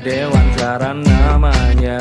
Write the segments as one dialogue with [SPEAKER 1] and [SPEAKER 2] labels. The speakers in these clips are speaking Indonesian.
[SPEAKER 1] Dewan Saran namanya.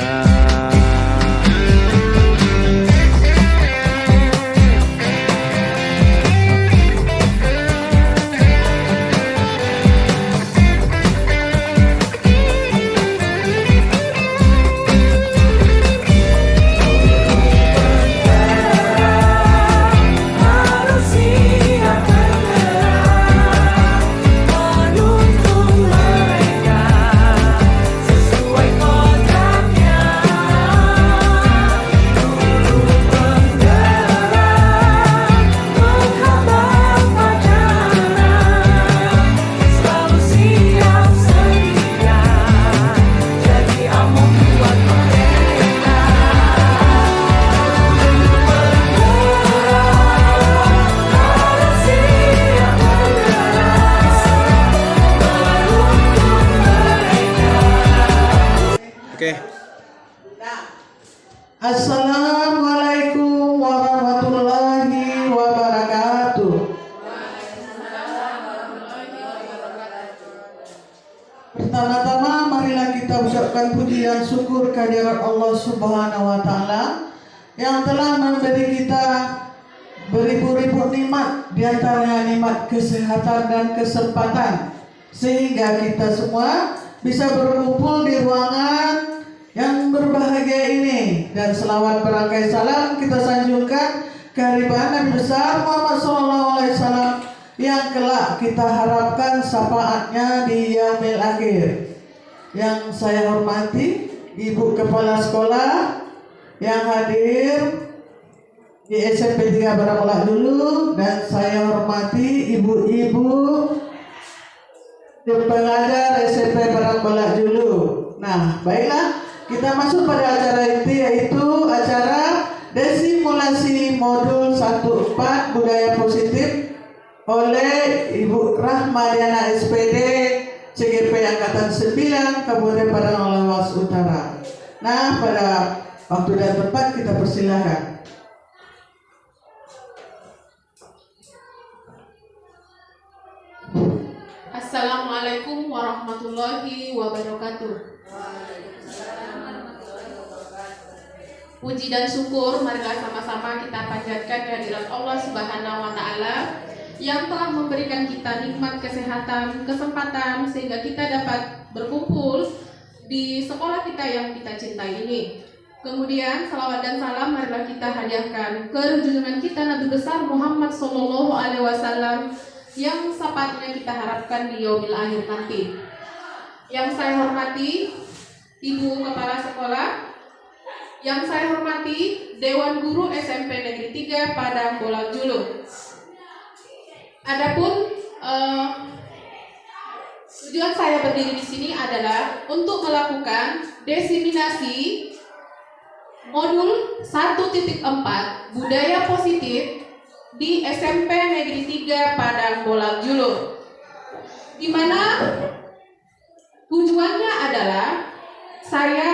[SPEAKER 2] Oke.
[SPEAKER 3] Assalamualaikum warahmatullahi wabarakatuh. Pertama-tama marilah kita ucapkan puji dan syukur kehadirat Allah Subhanahu wa taala yang telah memberi kita beribu-ribu nikmat, di antaranya nikmat kesehatan dan kesempatan, sehingga kita semua bisa berkumpul di ruangan yang berbahagia ini. Dan selawat berangkai salam kita sanjungkan kehadiran Nabi besar Muhammad SAW yang kelak kita harapkan syafaatnya di yaumil akhir. Yang saya hormati Ibu Kepala Sekolah yang hadir di SMP 3 Barangkolak dulu, dan saya hormati ibu-ibu pengajar SMP Barangkolak dulu. Nah, baiklah, kita masuk pada acara inti, yaitu acara desimulasi modul 1/4 budaya positif oleh Ibu Rahmadiana SPD CGP Angkatan 9 Kabupaten Padang Lawas Utara. Nah, pada waktu dan tempat kita persilakan.
[SPEAKER 4] Assalamualaikum warahmatullahi wabarakatuh. Puji dan syukur marilah sama-sama kita panjatkan kehadirat Allah Subhanahu wa taala yang telah memberikan kita nikmat kesehatan, kesempatan sehingga kita dapat berkumpul di sekolah kita yang kita cintai ini. Kemudian salawat dan salam marilah kita hadiahkan ke junjungan kita Nabi besar Muhammad SAW yang sepatutnya kita harapkan di yaumil akhir nanti. Yang saya hormati Ibu Kepala Sekolah, yang saya hormati Dewan Guru SMP Negeri 3 Padang Bolak Julu. Adapun tujuan saya berdiri di sini adalah untuk melakukan diseminasi modul 1.4 budaya positif di SMP Negeri 3 Padang Bolak Julu, di mana tujuannya adalah saya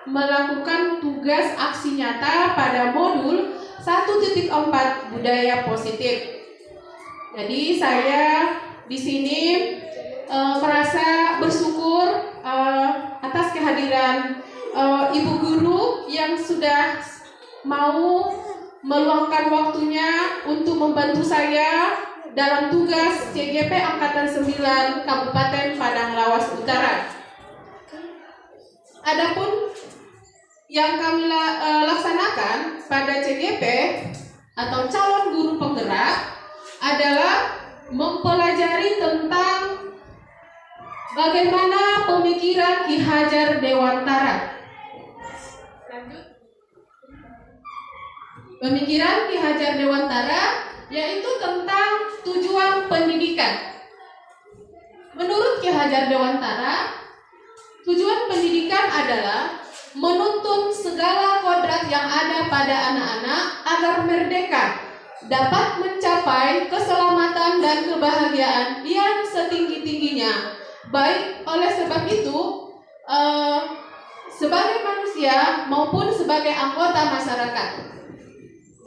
[SPEAKER 4] melakukan tugas aksi nyata pada modul 1.4 budaya positif. Jadi saya di sini merasa bersyukur atas kehadiran Ibu Guru yang sudah mau meluangkan waktunya untuk membantu saya dalam tugas CGP Angkatan 9 Kabupaten Padang Lawas Utara. Adapun yang kami laksanakan pada CGP atau calon guru penggerak adalah mempelajari tentang bagaimana pemikiran Ki Hajar Dewantara. Pemikiran Ki Hajar Dewantara yaitu tentang tujuan pendidikan. Menurut Ki Hajar Dewantara, tujuan pendidikan adalah menuntun segala kodrat yang ada pada anak-anak agar merdeka, dapat mencapai keselamatan dan kebahagiaan yang setinggi-tingginya. Baik oleh sebab itu, sebagai manusia maupun sebagai anggota masyarakat.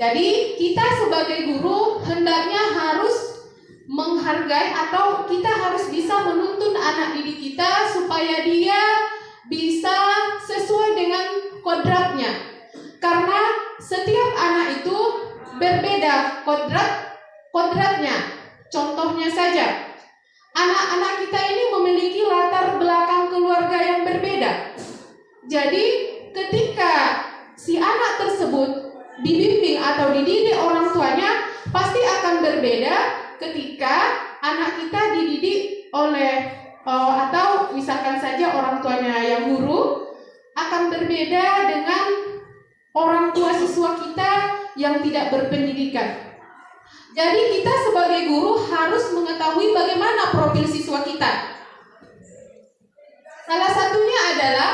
[SPEAKER 4] Jadi kita sebagai guru hendaknya harus menghargai atau kita harus bisa menuntun anak didik kita supaya dia berbeda kodratnya. Contohnya saja, anak-anak kita ini memiliki latar belakang keluarga yang berbeda. Jadi ketika si anak tersebut dibimbing atau dididik orang tuanya, pasti akan berbeda ketika anak kita dididik oleh atau misalkan saja orang tuanya yang guru, akan berbeda dengan orang tua siswa kita yang tidak berpendidikan. Jadi kita sebagai guru harus mengetahui bagaimana profil siswa kita. Salah satunya adalah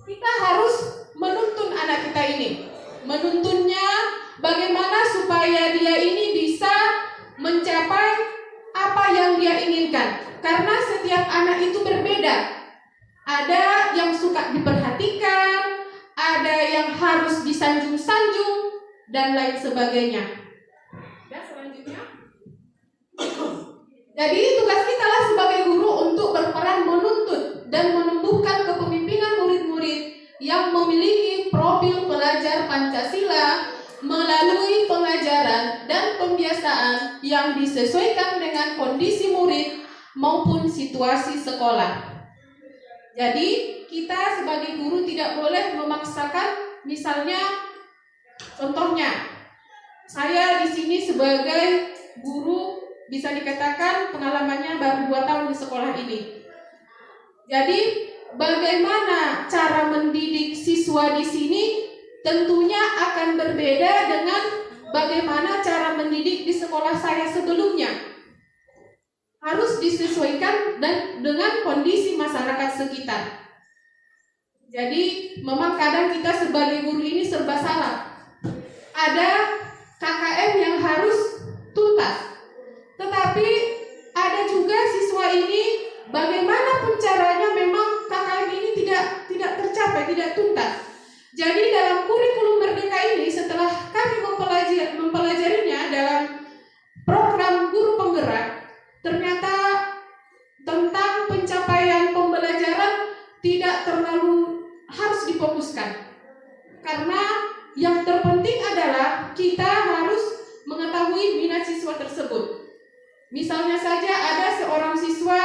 [SPEAKER 4] kita harus menuntun anak kita ini. Menuntunnya bagaimana supaya dia ini bisa mencapai apa yang dia inginkan. Karena setiap anak itu berbeda. Ada yang suka diperhatikan, ada yang harus disanjung-sanjung, dan lain sebagainya. Dan selanjutnya, jadi tugas kita lah sebagai guru untuk berperan menuntut dan menumbuhkan kepemimpinan murid-murid yang memiliki profil pelajar Pancasila melalui pengajaran dan pembiasaan yang disesuaikan dengan kondisi murid maupun situasi sekolah. Jadi kita sebagai guru tidak boleh memaksakan, misalnya contohnya saya di sini sebagai guru bisa dikatakan pengalamannya baru 2 tahun di sekolah ini. Jadi bagaimana cara mendidik siswa di sini tentunya akan berbeda dengan bagaimana cara mendidik di sekolah saya sebelumnya. Harus disesuaikan dan dengan kondisi masyarakat sekitar. Jadi memang kadang kita sebagai guru ini serba salah. Ada KKM yang harus tuntas, tetapi ada juga siswa ini bagaimanapun caranya memang KKM ini tidak tercapai, tidak tuntas. Jadi dalam kurikulum Merdeka ini setelah kami mempelajarinya dalam program guru penggerak, ternyata tentang pencapaian pembelajaran tidak terlalu harus difokuskan. Karena yang terpenting adalah kita harus mengetahui minat siswa tersebut. Misalnya saja ada seorang siswa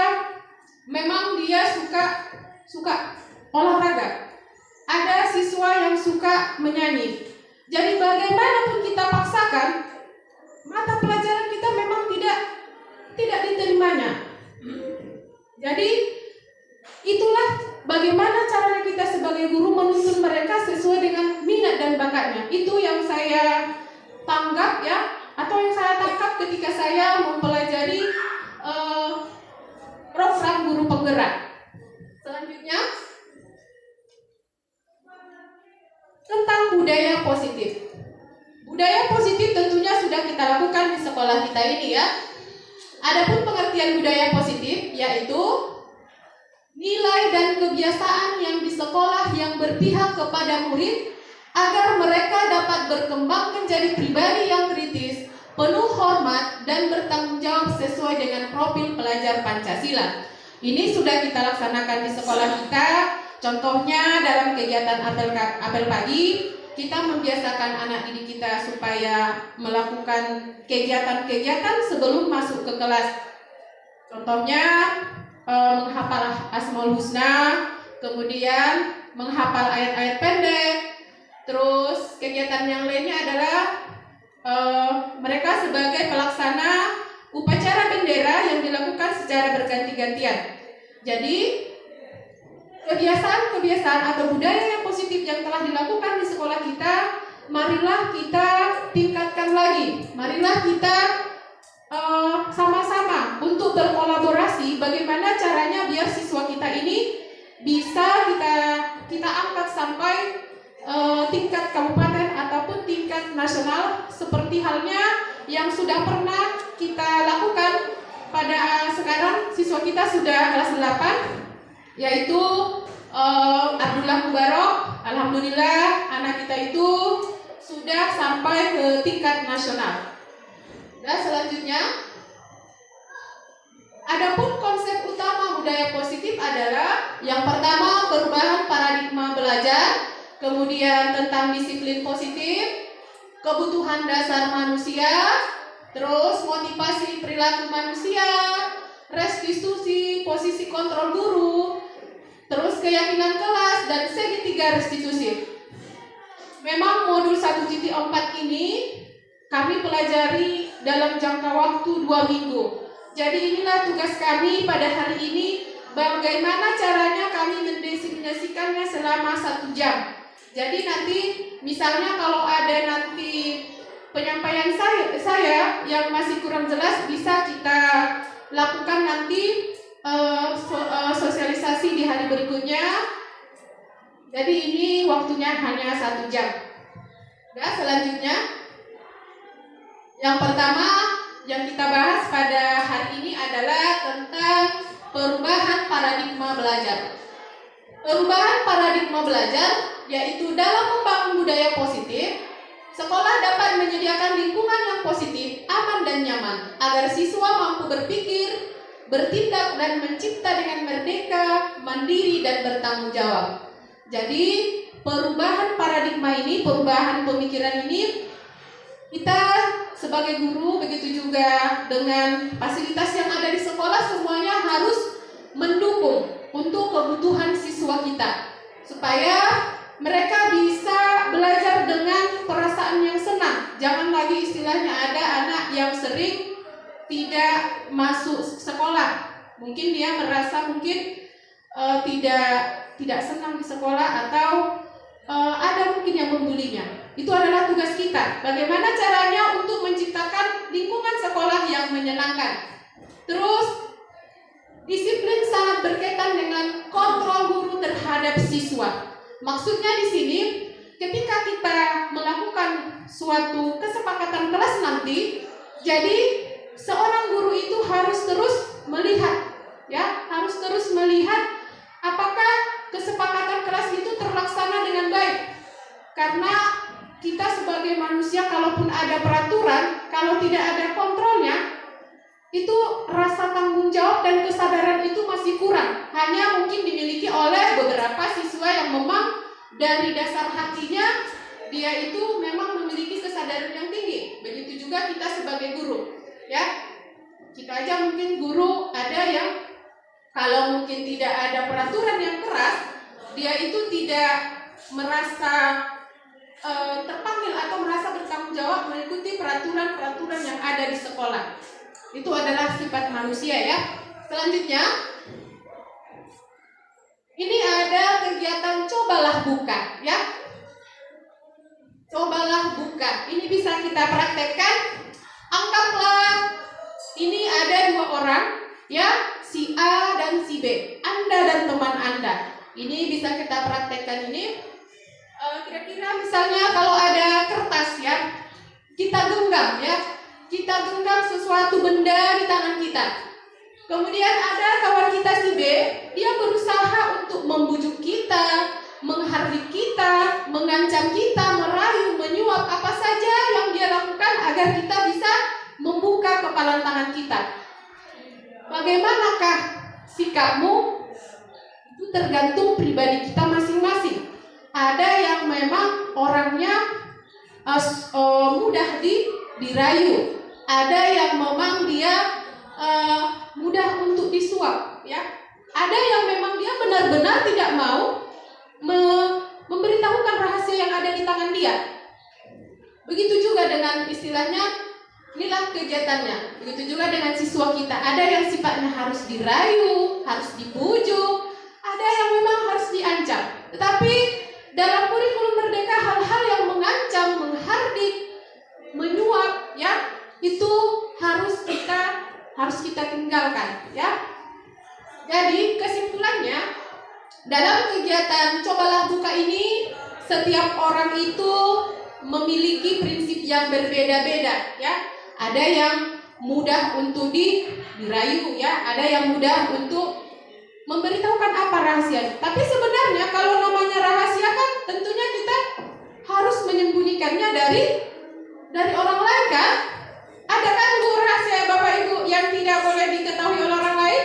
[SPEAKER 4] memang dia suka olahraga. Ada siswa yang suka menyanyi. Jadi bagaimanapun kita paksakan, mata pelajaran kita memang tidak diterimanya. Jadi itulah bagaimana caranya kita sebagai guru menuntun mereka sesuai dengan minat dan bakatnya. Itu yang saya tanggap ya, atau yang saya tangkap ketika saya mempelajari program guru penggerak. Selanjutnya tentang budaya positif. Budaya positif tentunya sudah kita lakukan di sekolah kita ini ya. Adapun pengertian budaya positif yaitu nilai dan kebiasaan yang di sekolah yang berpihak kepada murid agar mereka dapat berkembang menjadi pribadi yang kritis, penuh hormat dan bertanggung jawab sesuai dengan profil pelajar Pancasila. Ini sudah kita laksanakan di sekolah kita. Contohnya dalam kegiatan apel pagi, kita membiasakan anak didik kita supaya melakukan kegiatan-kegiatan sebelum masuk ke kelas. Contohnya menghafal Asmaul Husna, kemudian menghafal ayat-ayat pendek. Terus kegiatan yang lainnya adalah mereka sebagai pelaksana upacara bendera yang dilakukan secara berganti-gantian. Jadi kebiasaan-kebiasaan atau budaya yang positif yang telah dilakukan di sekolah kita, marilah kita tingkatkan lagi. Marilah kita sama-sama untuk berkolaborasi bagaimana caranya biar siswa kita ini bisa kita angkat sampai tingkat kabupaten ataupun tingkat nasional, seperti halnya yang sudah pernah kita lakukan pada sekarang. Siswa kita sudah kelas 8, yaitu Abdullah Mubarok. Alhamdulillah anak kita itu sudah sampai ke tingkat nasional. Dan selanjutnya, adapun konsep utama budaya positif adalah yang pertama perubahan paradigma belajar, kemudian tentang disiplin positif, kebutuhan dasar manusia, terus motivasi perilaku manusia, restitusi posisi kontrol guru, terus keyakinan kelas, dan segitiga restitusi. Memang modul 1.4 ini kami pelajari dalam jangka waktu 2 minggu. Jadi inilah tugas kami pada hari ini, bagaimana caranya kami mendefinisikannya selama 1 jam. Jadi nanti misalnya kalau ada nanti penyampaian saya yang masih kurang jelas, bisa kita lakukan nanti sosialisasi di hari berikutnya. Jadi ini waktunya hanya 1 jam. Dan selanjutnya, yang pertama yang kita bahas pada hari ini adalah tentang perubahan paradigma belajar. Perubahan paradigma belajar yaitu dalam membangun budaya positif, sekolah dapat menyediakan lingkungan yang positif, aman dan nyaman agar siswa mampu berpikir, bertindak dan mencipta dengan merdeka, mandiri dan bertanggung jawab. Jadi perubahan paradigma ini, perubahan pemikiran ini, kita sebagai guru, begitu juga dengan fasilitas yang ada di sekolah, semuanya harus mendukung untuk kebutuhan siswa kita, supaya mereka bisa belajar dengan perasaan yang senang. Jangan lagi istilahnya ada anak yang sering tidak masuk sekolah. Mungkin dia merasa tidak senang di sekolah, atau ada mungkin yang membulinya. Itu adalah tugas kita. Bagaimana caranya untuk menciptakan lingkungan sekolah yang menyenangkan. Terus disiplin sangat berkaitan dengan kontrol guru terhadap siswa. Maksudnya di sini, ketika kita melakukan suatu kesepakatan kelas nanti, jadi seorang guru itu harus terus melihat, harus terus melihat apakah kesepakatan kelas itu terlaksana dengan baik. Karena kita sebagai manusia, kalaupun ada peraturan, kalau tidak ada kontrolnya, itu rasa tanggung jawab dan kesadaran itu masih kurang. Hanya mungkin dimiliki oleh beberapa siswa yang memang dari dasar hatinya dia itu memang memiliki kesadaran yang tinggi. Begitu juga kita sebagai guru, Kita aja mungkin guru ada yang kalau mungkin tidak ada peraturan yang keras, dia itu tidak merasa terpanggil atau merasa bertanggung jawab mengikuti peraturan-peraturan yang ada di sekolah. Itu adalah sifat manusia, Selanjutnya, ini ada kegiatan cobalah buka, Cobalah buka. Ini bisa kita praktekkan. Anggaplah ini ada 2 orang, si A dan si B. Anda dan teman Anda. Ini bisa kita praktekkan ini. Kira-kira misalnya kalau ada kertas, kita genggam, Kita genggam sesuatu benda di tangan kita. Kemudian ada kawan kita si B, dia berusaha untuk membujuk kita, menghardik kita, mengancam kita, merayu, menyuap, apa saja yang dia lakukan agar kita bisa membuka kepalan tangan kita. Bagaimanakah sikapmu? Itu tergantung pribadi kita masing-masing. Ada yang memang orangnya mudah dirayu. Ada yang memang dia mudah untuk disuap, Ada yang memang dia benar-benar tidak mau memberitahukan rahasia yang ada di tangan dia. Begitu juga dengan istilahnya, inilah kegiatannya. Begitu juga dengan siswa kita. Ada yang sifatnya harus dirayu, harus dibujuk, ada yang memang harus diancam. Tetapi dalam kurikulum Merdeka, hal-hal yang mengancam, menghardik, menyuap, itu harus kita tinggalkan, Jadi kesimpulannya, dalam kegiatan cobalah buka ini, setiap orang itu memiliki prinsip yang berbeda-beda, Ada yang mudah untuk dirayu, Ada yang mudah untuk memberitahukan apa rahasia. Tapi sebenarnya kalau namanya rahasia kan tentunya kita harus menyembunyikannya dari orang lain, kan? Ada kan Bu rahasia Bapak Ibu yang tidak boleh diketahui oleh orang lain?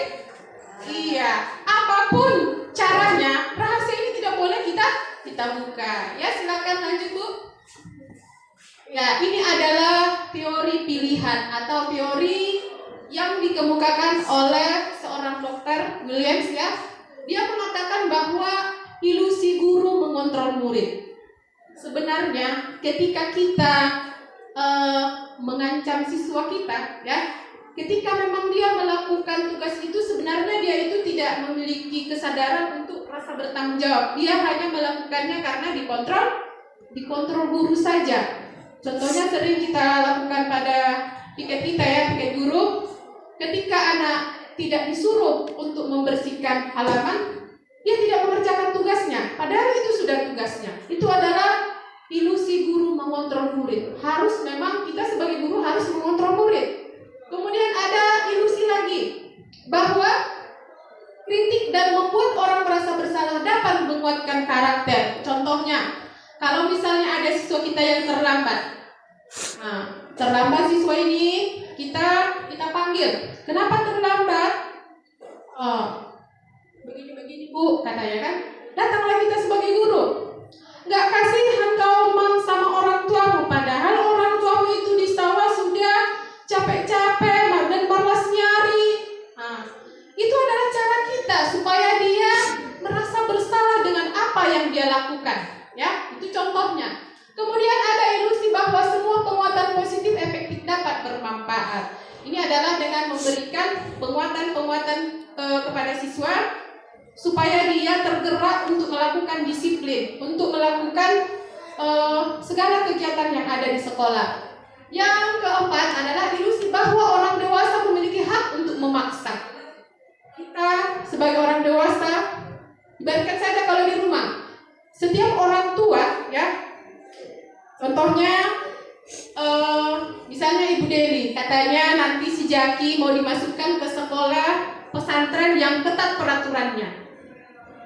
[SPEAKER 4] Iya, apapun caranya, rahasia ini tidak boleh kita buka. Silakan lanjut Bu. Ya, ini adalah teori pilihan atau teori yang dikemukakan oleh seorang dokter Williams ya. Dia mengatakan bahwa ilusi guru mengontrol murid. Sebenarnya ketika kita mengancam siswa kita ya, ketika memang dia melakukan tugas itu sebenarnya dia itu tidak memiliki kesadaran untuk rasa bertanggung jawab. Dia hanya melakukannya karena dikontrol guru saja. Contohnya sering kita lakukan pada piket kita ya, piket guru. Ketika anak tidak disuruh untuk membersihkan halaman, dia tidak mengerjakan tugasnya, padahal itu sudah tugasnya. Itu adalah ilusi guru mengontrol murid. Harus memang kita sebagai guru harus mengontrol murid. Kemudian ada ilusi lagi bahwa kritik dan membuat orang merasa bersalah dapat menguatkan karakter. Contohnya, kalau misalnya ada siswa kita yang terlambat, terlambat siswa ini kita panggil, kenapa terlambat? Begini Bu, katanya kan, datanglah kita sebagai guru. Nggak kasihan kau sama orang tuamu, padahal orang tuamu itu di sawah sudah capek-capek dan malas nyari. Itu adalah cara kita supaya dia merasa bersalah dengan apa yang dia lakukan. Ya, itu contohnya. Kemudian ada ilusi bahwa semua penguatan positif efektif dapat bermanfaat. Ini adalah dengan memberikan penguatan kepada siswa supaya dia tergerak untuk melakukan disiplin, untuk melakukan segala kegiatan yang ada di sekolah. Yang keempat adalah ilusi bahwa orang dewasa memiliki hak untuk memaksa. Kita sebagai orang dewasa, ibaratkan saja kalau di rumah, setiap orang tua ya, contohnya misalnya Ibu Deli katanya nanti si Jaki mau dimasukkan ke sekolah pesantren yang ketat peraturannya.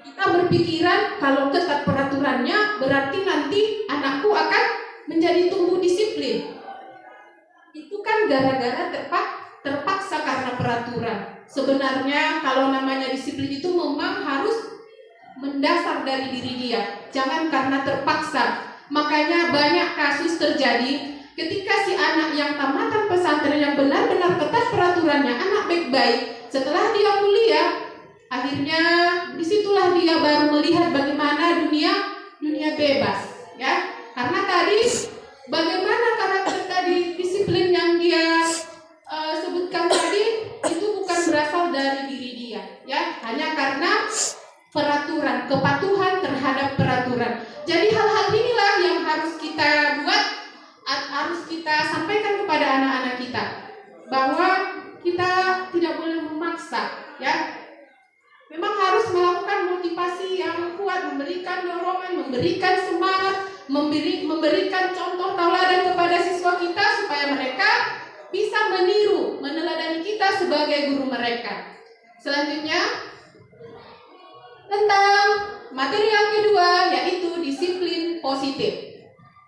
[SPEAKER 4] Kita berpikiran kalau ketat peraturannya berarti nanti anakku akan menjadi tumbuh disiplin. Itu kan gara-gara terpaksa karena peraturan. Sebenarnya kalau namanya disiplin itu memang harus mendasar dari diri dia, jangan karena terpaksa. Makanya banyak kasus terjadi ketika si anak yang tamatan pesantren yang benar-benar ketat peraturannya, anak baik-baik, setelah dia kuliah, akhirnya disitulah dia baru melihat bagaimana dunia bebas, ya. Karena tadi bagaimana karakter tadi disiplin yang dia sebutkan tadi itu bukan berasal dari diri dia, ya, hanya karena peraturan, kepatuhan terhadap peraturan. Jadi hal-hal inilah yang harus kita buat, harus kita sampaikan kepada anak-anak kita, bahwa kita tidak boleh memaksa, ya. Memang harus melakukan motivasi yang kuat, memberikan dorongan, memberikan semangat, memberikan contoh tauladan kepada siswa kita supaya mereka bisa meniru, meneladani kita sebagai guru mereka. Selanjutnya tentang materi yang kedua, yaitu disiplin positif.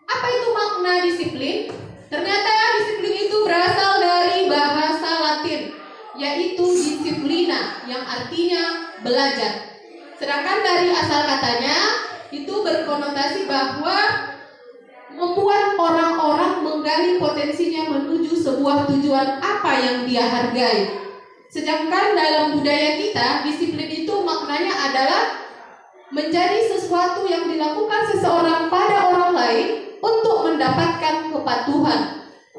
[SPEAKER 4] Apa itu makna disiplin? Ternyata disiplin itu berasal dari bahasa Latin, yaitu disiplina, yang artinya belajar. Sedangkan dari asal katanya itu berkonotasi bahwa membuat orang-orang menggali potensinya menuju sebuah tujuan apa yang dia hargai. Sedangkan dalam budaya kita, disiplin itu maknanya adalah menjadi sesuatu yang dilakukan seseorang pada orang lain untuk mendapatkan kepatuhan.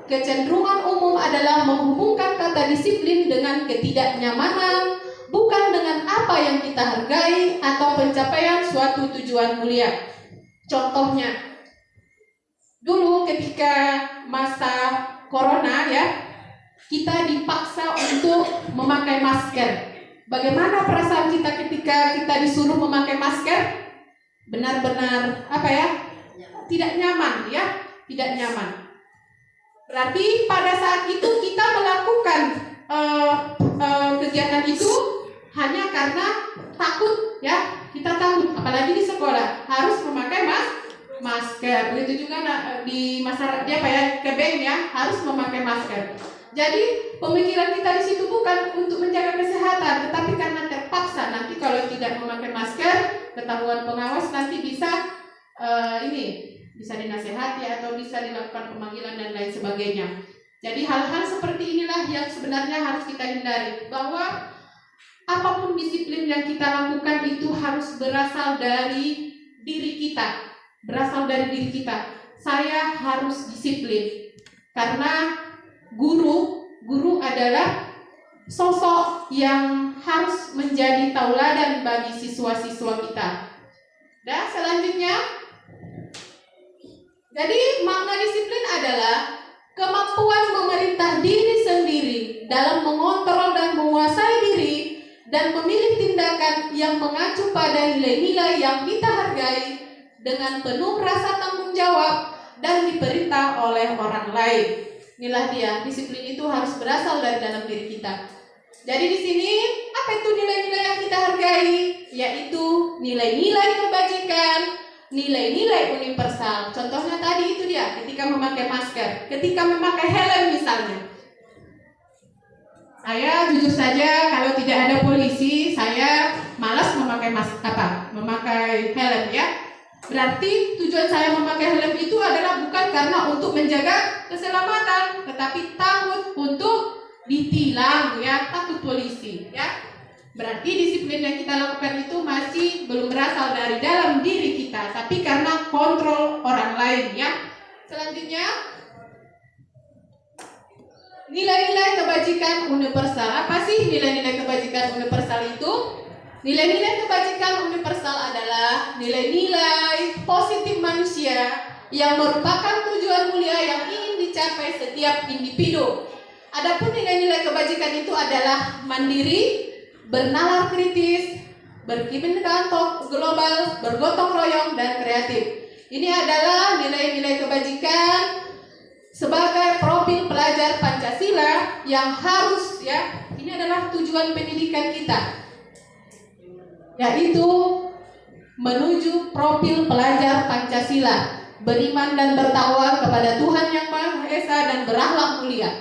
[SPEAKER 4] Kecenderungan umum adalah menghubungkan kata disiplin dengan ketidaknyamanan, bukan dengan apa yang kita hargai atau pencapaian suatu tujuan mulia. Contohnya, dulu ketika masa corona ya, kita dipaksa untuk memakai masker. Bagaimana perasaan kita ketika kita disuruh memakai masker? Benar-benar tidak nyaman ya, tidak nyaman. Berarti pada saat itu kita melakukan kegiatan itu hanya karena takut ya, kita takut, apalagi di sekolah harus memakai masker. Begitu juga di masyarakat kebeng ya, harus memakai masker. Jadi pemikiran kita di situ bukan untuk menjaga kesehatan, tetapi karena terpaksa. Nanti kalau tidak memakai masker, ketahuan pengawas nanti bisa bisa dinasehati atau bisa dilakukan pemanggilan dan lain sebagainya. Jadi hal-hal seperti inilah yang sebenarnya harus kita hindari, bahwa apapun disiplin yang kita lakukan itu harus berasal dari diri kita. Saya harus disiplin karena guru adalah sosok yang harus menjadi tauladan bagi siswa-siswa kita. Dan selanjutnya, jadi makna disiplin adalah kemampuan memerintah diri sendiri dalam mengontrol dan menguasai diri dan memilih tindakan yang mengacu pada nilai-nilai yang kita hargai dengan penuh rasa tanggung jawab dan diperintah oleh orang lain. Inilah dia, disiplin itu harus berasal dari dalam diri kita. Jadi di sini apa itu nilai-nilai yang kita hargai? Yaitu nilai-nilai kebajikan, nilai-nilai universal. Contohnya tadi itu dia, ketika memakai masker, ketika memakai helm misalnya. Saya jujur saja kalau tidak ada polisi, saya malas memakai helm ya. Berarti tujuan saya memakai helm itu adalah bukan karena untuk menjaga keselamatan, tetapi takut untuk ditilang ya, takut polisi ya. Berarti disiplin yang kita lakukan itu masih belum berasal dari dalam diri kita, tapi karena kontrol orang lain ya. Selanjutnya, nilai-nilai kebajikan universal. Apa sih nilai-nilai kebajikan universal itu? Nilai-nilai kebajikan universal adalah nilai-nilai positif manusia yang merupakan tujuan mulia yang ingin dicapai setiap individu. Adapun nilai-nilai kebajikan itu adalah mandiri, bernalar kritis, berkebinekaan global, bergotong royong, dan kreatif. Ini adalah nilai-nilai kebajikan sebagai profil pelajar Pancasila yang harus ya, ini adalah tujuan pendidikan kita, yaitu menuju profil pelajar Pancasila, beriman dan bertakwa kepada Tuhan Yang Maha Esa dan berakhlak mulia,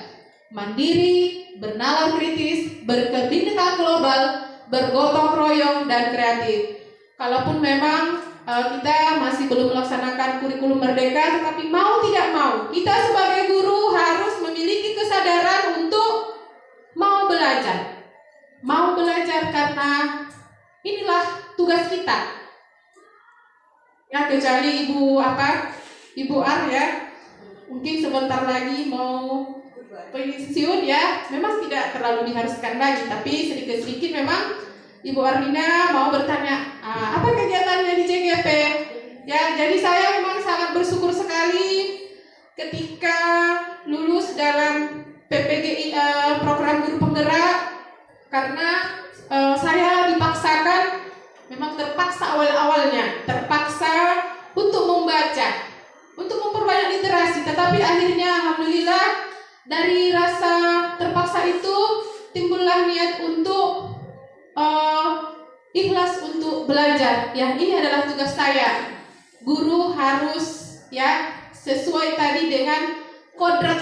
[SPEAKER 4] mandiri, bernalar kritis, berkebinekaan global, bergotong royong, dan kreatif. Kalaupun memang kita masih belum melaksanakan kurikulum merdeka, tetapi mau tidak mau, kita sebagai guru harus memiliki kesadaran untuk mau belajar. Mau belajar karena inilah tugas kita. Ya, kecuali Ibu Ar ya, mungkin sebentar lagi mau pensiun ya, memang tidak terlalu diharuskan lagi, tapi sedikit-sedikit memang Ibu Arlina mau bertanya, apa kegiatannya di CGP? Ya, jadi saya memang sangat bersyukur sekali ketika lulus dalam PPGI program guru penggerak, karena saya dipaksakan, memang terpaksa awal-awalnya, terpaksa untuk membaca, untuk memperbanyak literasi, tetapi akhirnya alhamdulillah dari rasa terpaksa itu timbullah niat untuk ikhlas untuk belajar. Ya, ini adalah tugas saya. Guru harus ya sesuai tadi dengan kodrat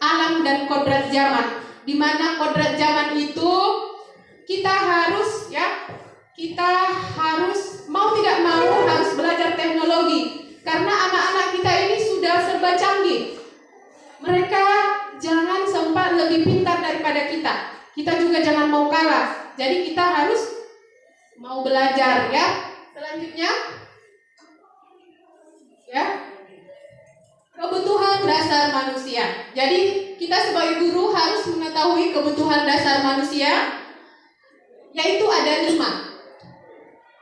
[SPEAKER 4] alam dan kodrat zaman. Di mana kodrat zaman itu kita harus mau tidak mau harus belajar teknologi, karena anak-anak kita ini sudah serba canggih. Mereka jangan sempat lebih pintar daripada kita. Kita juga jangan mau kalah. Jadi kita harus mau belajar ya. Selanjutnya ya, kebutuhan dasar manusia. Jadi kita sebagai guru harus mengetahui kebutuhan dasar manusia, yaitu ada 5.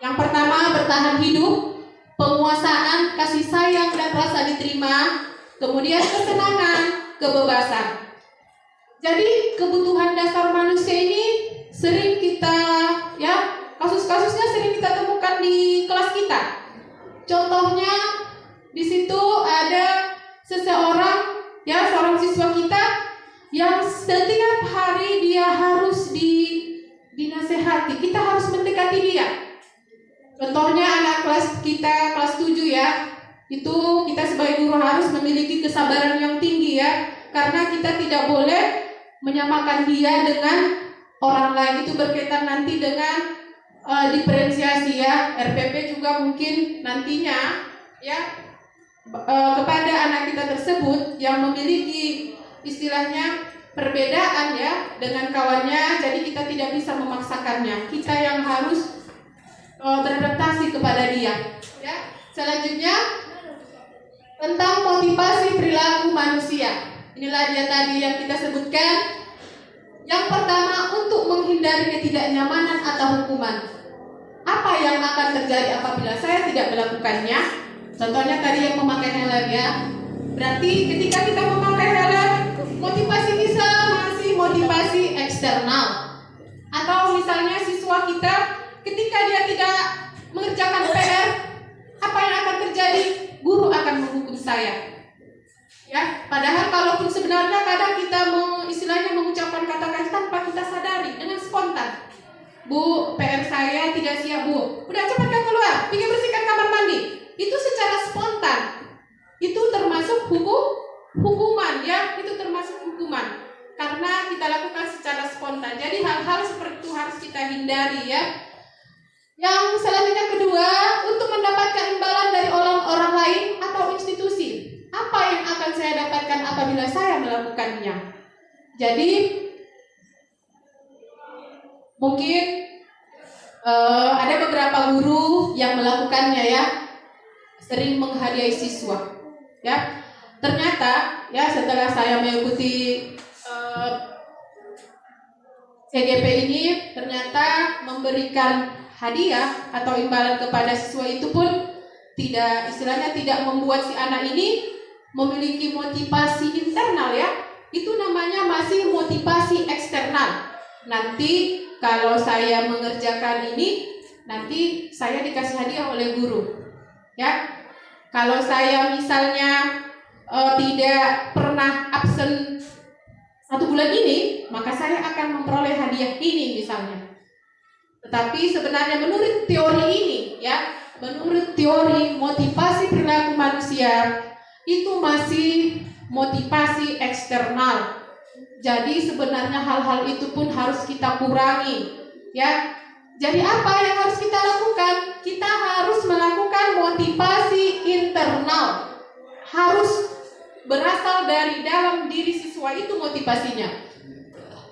[SPEAKER 4] Yang pertama, bertahan hidup, penguasaan, kasih sayang dan rasa diterima, kemudian kesenangan, kebebasan. Jadi kebutuhan dasar manusia ini sering kita ya, kasus-kasusnya sering kita temukan di kelas kita. Contohnya di situ ada seseorang ya, seorang siswa kita yang setiap hari dia harus dinasehati. Kita harus mendekati dia. Contohnya anak kelas kita, kelas 7 ya. Itu kita sebagai guru harus memiliki kesabaran yang tinggi ya, karena kita tidak boleh menyamakan dia dengan orang lain. Itu berkaitan nanti dengan diferensiasi ya. RPP juga mungkin nantinya ya kepada anak kita tersebut yang memiliki istilahnya perbedaan ya dengan kawannya, jadi kita tidak bisa memaksakannya. Kita yang harus beradaptasi kepada dia. Ya. Selanjutnya tentang motivasi perilaku manusia. Inilah dia tadi yang kita sebutkan. Yang pertama, untuk menghindari ketidaknyamanan atau hukuman. Apa yang akan terjadi apabila saya tidak melakukannya? Contohnya tadi yang memakai helm ya. Berarti ketika kita memakai helm, motivasi kita masih motivasi eksternal. Atau misalnya siswa kita ketika dia tidak mengerjakan PR, apa yang akan terjadi? Guru akan menghukum saya. Ya, padahal kalaupun sebenarnya kadang kita istilahnya mengucapkan kata-kata tanpa kita sadari dengan spontan. Bu, PR saya tidak siap bu. Udah cepat kau keluar, pergi bersihkan kamar mandi. Itu secara spontan. Itu termasuk hukuman ya, itu termasuk hukuman. Karena kita lakukan secara spontan. Jadi hal-hal seperti itu harus kita hindari ya. Yang selanjutnya kedua, untuk mendapatkan imbalan dari orang lain atau institusi. Apa yang akan saya dapatkan apabila saya melakukannya? Jadi mungkin ada beberapa guru yang melakukannya ya, sering menghadiahi siswa. Ya, ternyata ya setelah saya mengikuti CGP ini, ternyata memberikan hadiah atau imbalan kepada siswa itu pun tidak istilahnya tidak membuat si anak ini memiliki motivasi internal ya. Itu namanya masih motivasi eksternal. Nanti kalau saya mengerjakan ini, nanti saya dikasih hadiah oleh guru. Ya. Kalau saya misalnya tidak pernah absen 1 bulan ini, maka saya akan memperoleh hadiah ini misalnya. Tetapi sebenarnya menurut teori ini ya, menurut teori motivasi perilaku manusia itu masih motivasi eksternal. Jadi sebenarnya hal-hal itu pun harus kita kurangi ya. Jadi apa yang harus kita lakukan? Kita harus melakukan motivasi internal. Harus berasal dari dalam diri siswa itu motivasinya.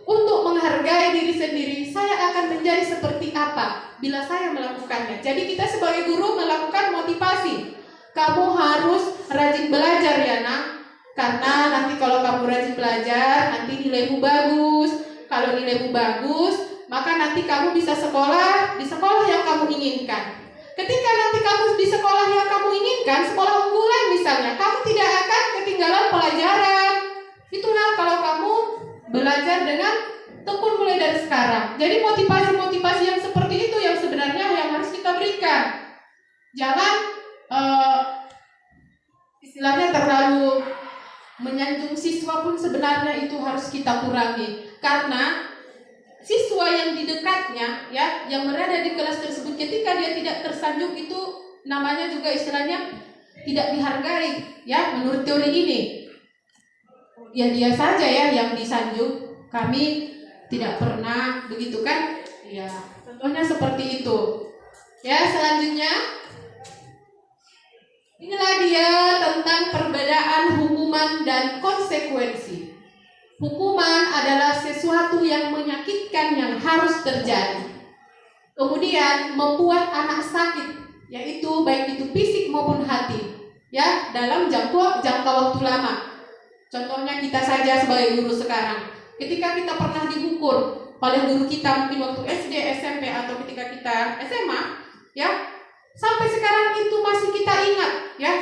[SPEAKER 4] Untuk menghargai diri sendiri, saya akan menjadi seperti apa bila saya melakukannya. Jadi kita sebagai guru melakukan motivasi. Kamu harus rajin belajar ya nak, karena nanti kalau kamu rajin belajar, nanti nilaimu bagus. Kalau nilaimu bagus, maka nanti kamu bisa sekolah di sekolah yang kamu inginkan. Ketika nanti kamu di sekolah yang kamu inginkan, sekolah unggulan misalnya, kamu tidak akan ketinggalan pelajaran. Itulah kalau kamu belajar dengan tekun mulai dari sekarang. Jadi motivasi-motivasi yang seperti itu yang sebenarnya yang harus kita berikan. Jangan istilahnya terlalu menyanjung siswa pun sebenarnya itu harus kita kurangi. Karena siswa yang di dekatnya ya, yang berada di kelas tersebut ketika dia tidak tersanjung itu namanya juga istilahnya tidak dihargai ya menurut teori ini. Ya dia saja ya yang disanjung, kami tidak pernah begitu kan? Ya, contohnya seperti itu. Ya, selanjutnya inilah dia tentang perbedaan hukuman dan konsekuensi. Hukuman adalah sesuatu yang menyakitkan yang harus terjadi. Kemudian membuat anak sakit, yaitu baik itu fisik maupun hati, ya dalam jangka waktu lama. Contohnya kita saja sebagai guru sekarang, ketika kita pernah dihukum oleh guru kita mungkin waktu SD, SMP atau ketika kita SMA, ya sampai sekarang itu masih kita ingat, ya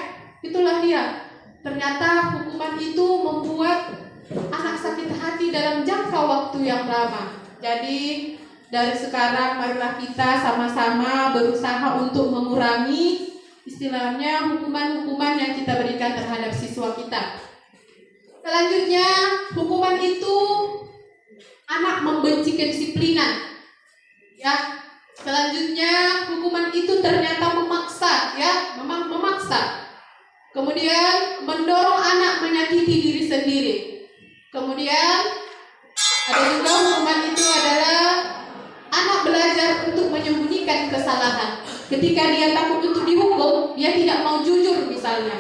[SPEAKER 4] itulah dia. Ternyata hukuman itu membuat anak sakit hati dalam jangka waktu yang lama. Jadi dari sekarang marilah kita sama-sama berusaha untuk mengurangi istilahnya hukuman-hukuman yang kita berikan terhadap siswa kita. Selanjutnya, hukuman itu anak membenci kedisiplinan. Ya. Selanjutnya, hukuman itu ternyata memaksa, ya, memang memaksa. Kemudian mendorong anak menyakiti diri sendiri. Kemudian ada juga hukuman itu adalah anak belajar untuk menyembunyikan kesalahan. Ketika dia takut untuk dihukum, dia tidak mau jujur misalnya.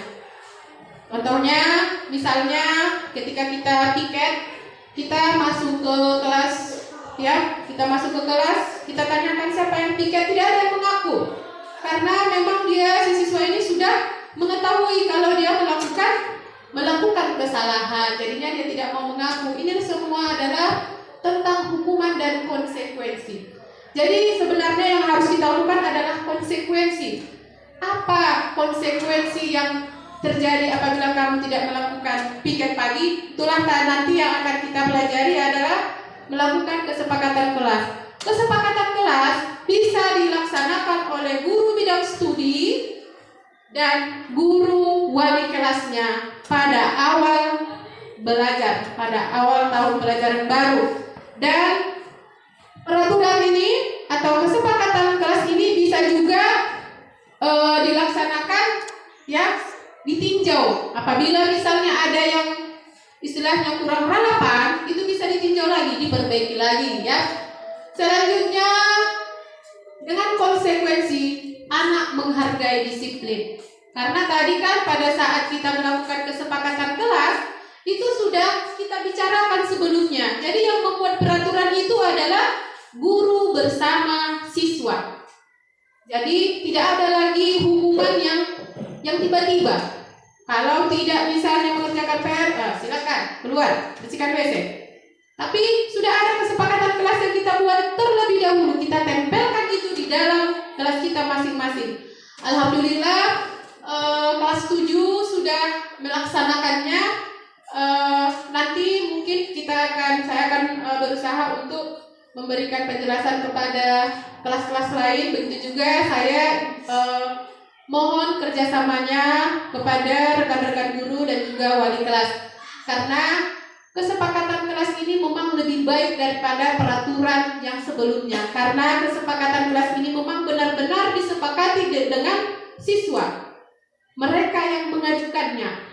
[SPEAKER 4] Contohnya, misalnya ketika kita piket, kita masuk ke kelas, ya, kita tanyakan siapa yang piket, tidak ada yang mengaku, karena memang si siswa ini sudah mengetahui kalau dia melakukan kesalahan, jadinya dia tidak mau mengaku. Ini semua adalah tentang hukuman dan konsekuensi. Jadi sebenarnya yang harus kita lakukan adalah konsekuensi. Apa konsekuensi yang terjadi apabila kamu tidak melakukan piket pagi? Itulah nanti yang akan kita pelajari adalah melakukan kesepakatan kelas. Kesepakatan kelas bisa dilaksanakan oleh guru bidang studi dan guru wali kelasnya pada awal belajar, pada awal tahun pelajaran baru. Dan peraturan ini atau kesepakatan kelas ini bisa juga dilaksanakan, ya, ditinjau. Apabila misalnya ada yang istilahnya kurang relevan, itu bisa ditinjau lagi, diperbaiki lagi, ya. Selanjutnya, dengan konsekuensi, anak menghargai disiplin. Karena tadi kan pada saat kita melakukan kesepakatan kelas, itu sudah kita bicarakan sebelumnya. Jadi yang membuat peraturan itu adalah guru bersama siswa. Jadi tidak ada lagi hukuman yang tiba-tiba. Kalau tidak misalnya mengerjakan PR, silakan keluar, bersihkan WC. Tapi sudah ada kesepakatan kelas yang kita buat terlebih dahulu, kita tempelkan itu di dalam kelas kita masing-masing. Alhamdulillah kelas 7 sudah melaksanakannya. Nanti mungkin saya akan berusaha untuk memberikan penjelasan kepada kelas-kelas lain. Begitu juga saya mohon kerjasamanya kepada rekan-rekan guru dan juga wali kelas, karena kesepakatan kelas ini memang lebih baik daripada peraturan yang sebelumnya, karena kesepakatan kelas ini memang benar-benar disepakati dengan siswa, mereka yang mengajukannya.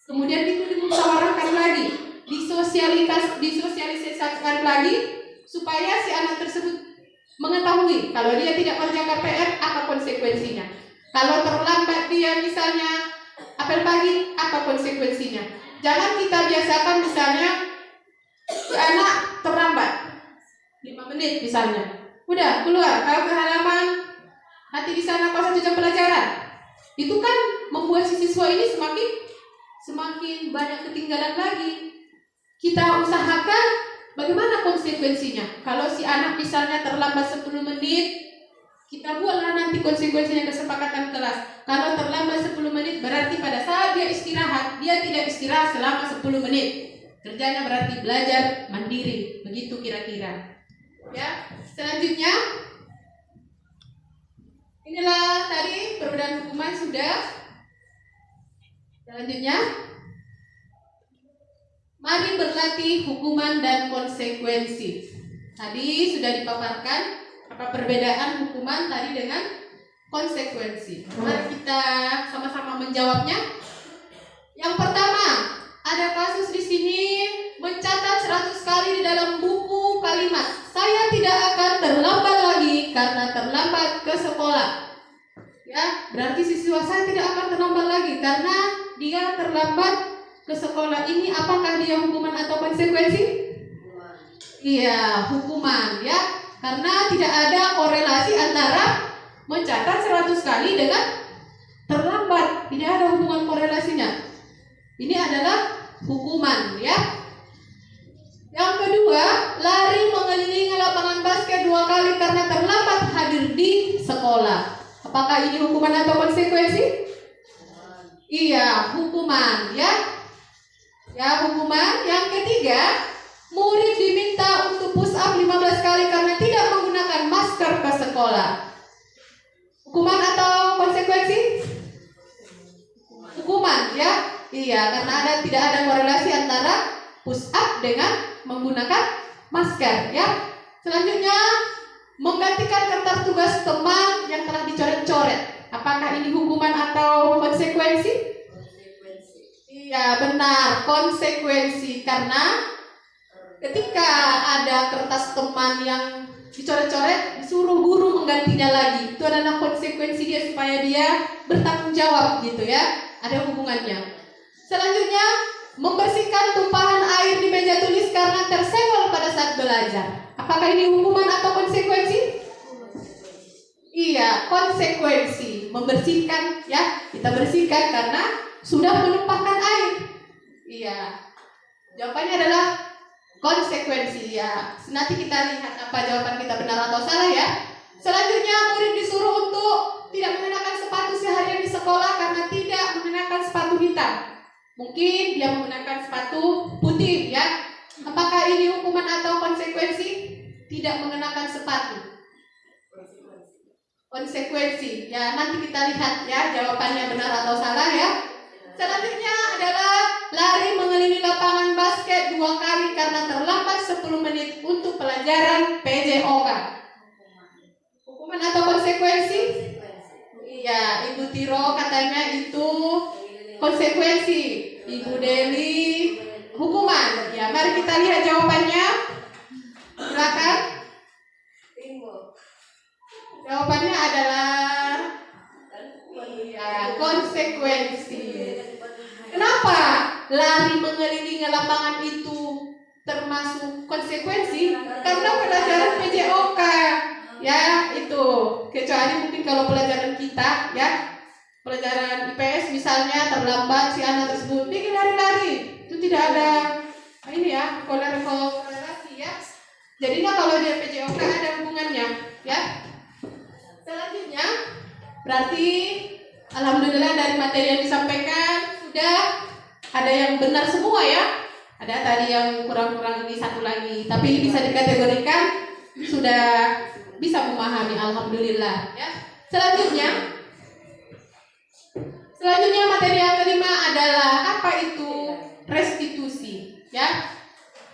[SPEAKER 4] Kemudian itu dimusyawarahkan lagi, disosialisasikan lagi, supaya si anak tersebut mengetahui kalau dia tidak mengerjakan PR, apa konsekuensinya. Kalau terlambat dia misalnya apel pagi, apa konsekuensinya. Jangan kita biasakan misalnya si anak terlambat 5 menit misalnya, udah keluar kau ke halaman, nanti di sana kau 1 jam pelajaran. Itu kan membuat si siswa ini semakin banyak ketinggalan lagi. Kita usahakan bagaimana konsekuensinya. Kalau si anak misalnya terlambat 10 menit, kita buatlah nanti konsekuensinya kesepakatan kelas. Kalau terlambat 10 menit berarti pada saat dia istirahat, dia tidak istirahat selama 10 menit. Kerjanya berarti belajar mandiri. Begitu kira-kira. Ya, selanjutnya inilah tadi perbedaan hukuman sudah. Selanjutnya, mari berlatih hukuman dan konsekuensi. Tadi sudah dipaparkan apa perbedaan hukuman tadi dengan konsekuensi. Mari kita sama-sama menjawabnya. Yang pertama, ada kasus di sini mencatat 100 kali di dalam buku kalimat, saya tidak akan terlambat lagi karena terlambat ke sekolah. Ya, berarti siswa saya tidak akan terlambat lagi karena dia terlambat ke sekolah. Ini apakah dia hukuman atau konsekuensi? Iya, hukuman, ya. Karena tidak ada korelasi antara mencatat 100 kali dengan terlambat. Tidak ada hubungan korelasinya. Ini adalah hukuman, ya. Yang kedua, lari mengelilingi lapangan basket 2 kali karena terlambat hadir di sekolah. Apakah ini hukuman atau konsekuensi? Iya, hukuman, ya. Ya, hukuman. Yang ketiga, murid diminta untuk push up 15 kali karena tidak menggunakan masker ke sekolah. Hukuman atau konsekuensi? Hukuman, ya. Iya, karena tidak ada korelasi antara push up dengan menggunakan masker, ya. Selanjutnya, menggantikan kertas tugas teman yang telah dicoret-coret. Apakah ini hukuman atau konsekuensi? Iya, benar, konsekuensi. Karena ketika ada kertas teman yang dicoret-coret, disuruh guru menggantinya lagi. Itu adalah konsekuensi dia supaya dia bertanggung jawab, gitu ya. Ada hubungannya. Selanjutnya, membersihkan tumpahan air di meja tulis karena tersenggol pada saat belajar. Apakah ini hukuman atau konsekuensi? Iya, konsekuensi. Membersihkan, ya, kita bersihkan karena sudah menumpahkan air. Iya. Jawabannya adalah konsekuensi, ya. Nanti kita lihat apa jawaban kita benar atau salah, ya. Selanjutnya, murid disuruh untuk tidak mengenakan sepatu seharian di sekolah karena tidak mengenakan sepatu hitam. Mungkin dia menggunakan sepatu putih, ya. Apakah ini hukuman atau konsekuensi? Tidak mengenakan sepatu. Konsekuensi, ya, nanti kita lihat, ya, jawabannya benar atau salah, ya. Selanjutnya adalah lari mengelilingi lapangan basket 2 kali karena terlambat 10 menit untuk pelajaran PJOK. Hukuman atau konsekuensi? Iya, Ibu Tiro katanya itu konsekuensi. Ibu Deli hukuman. Ya, mari kita lihat jawabannya. Silakan. Jawabannya adalah konsekuensi. Kenapa lari mengelilingi lapangan itu termasuk konsekuensi? Karena pelajaran PJOK, ya, itu. Kecuali mungkin kalau pelajaran kita, ya, pelajaran IPS misalnya terlambat si anak tersebut bikin lari-lari, itu tidak ada ini, ya, korelasi, ya. Jadinya kalau dia PJOK ada hubungannya, ya. Selanjutnya, berarti alhamdulillah dari materi yang disampaikan sudah ada yang benar semua, ya. Ada tadi yang kurang-kurang ini satu lagi, tapi bisa dikategorikan sudah bisa memahami, alhamdulillah, ya. Selanjutnya materi yang kelima adalah apa itu restitusi, ya.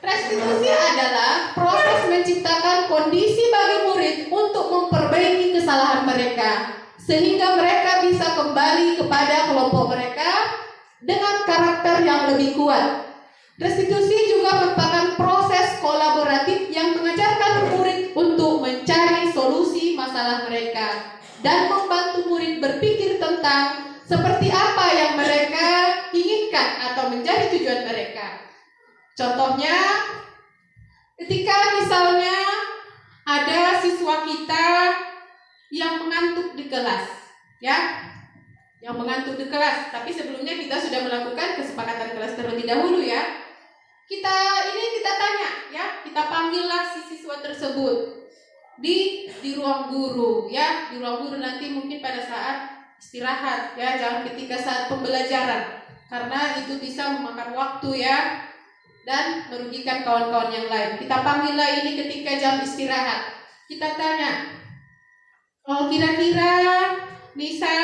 [SPEAKER 4] Restitusi adalah proses menciptakan kondisi bagi murid untuk memperbaiki kesalahan mereka sehingga mereka bisa kembali kepada kelompok mereka dengan karakter yang lebih kuat. Restitusi juga merupakan proses kolaboratif yang mengajarkan murid untuk mencari solusi masalah mereka dan membantu murid berpikir tentang seperti apa yang mereka inginkan atau menjadi tujuan mereka. Contohnya, ketika misalnya ada siswa kita yang mengantuk di kelas, ya, yang mengantuk di kelas. Tapi sebelumnya kita sudah melakukan kesepakatan kelas terlebih dahulu, ya. Kita tanya, ya, kita panggillah si siswa tersebut di ruang guru, ya, di ruang guru nanti mungkin pada saat istirahat, ya, jangan ketika saat pembelajaran karena itu bisa memakan waktu, ya, dan merugikan kawan-kawan yang lain. Kita panggillah ini ketika jam istirahat. Kita tanya, oh, kira-kira Nisa,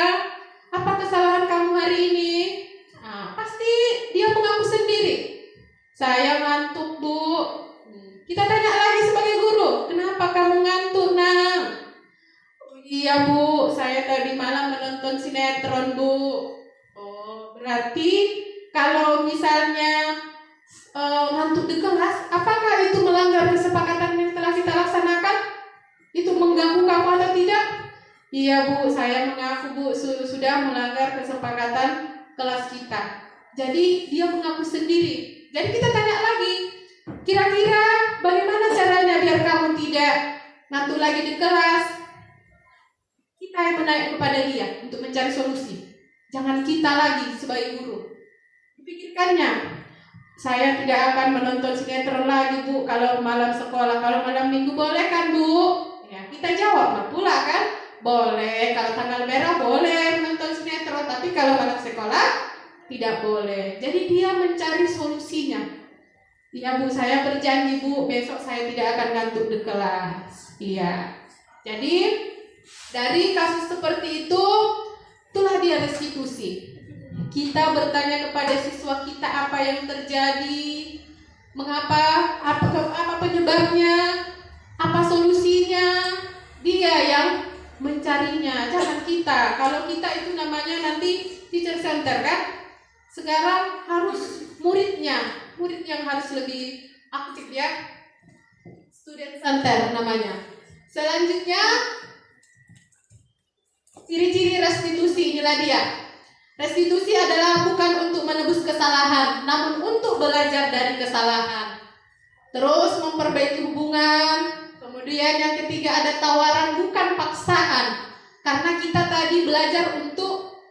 [SPEAKER 4] apa kesalahan kamu hari ini? Nah, pasti dia mengaku sendiri. Saya ngantuk, Bu. Kita tanya lagi sebagai guru, kenapa kamu ngantuk, Nang? Oh, iya, Bu, saya tadi malam menonton sinetron, Bu. Oh, berarti kalau misalnya ngantuk di kelas, apakah itu melanggar kesepakatan yang telah kita laksanakan? Itu mengganggu kamu atau tidak? Iya, Bu, saya mengaku, Bu, sudah melanggar kesepakatan kelas kita. Jadi dia mengaku sendiri. Jadi kita tanya lagi, kira-kira bagaimana caranya biar kamu tidak ngantuk lagi di kelas? Kita yang menaik kepada dia untuk mencari solusi. Jangan kita lagi sebagai guru. Dipikirkannya, saya tidak akan menonton sinetron lagi, Bu, kalau malam sekolah. Kalau malam minggu boleh kan, Bu? Ya, kita jawab pula kan, boleh. Kalau tanggal merah boleh menonton sinetron, tapi kalau malam sekolah tidak boleh. Jadi dia mencari solusinya. Iya, Bu, saya berjanji, Bu, besok saya tidak akan ngantuk di kelas. Iya. Jadi dari kasus seperti itu, itulah dia restitusi. Kita bertanya kepada siswa kita apa yang terjadi, mengapa, apa penyebabnya, apa solusinya. Dia yang mencarinya, jangan kita. Kalau kita itu namanya nanti teacher center, kan? Sekarang harus murid yang harus lebih aktif, ya. Student center namanya. Selanjutnya, ciri-ciri restitusi, inilah dia. Restitusi adalah bukan untuk menebus kesalahan, namun untuk belajar dari kesalahan. Terus memperbaiki hubungan. Kemudian yang ketiga ada tawaran bukan paksaan. Karena kita tadi belajar untuk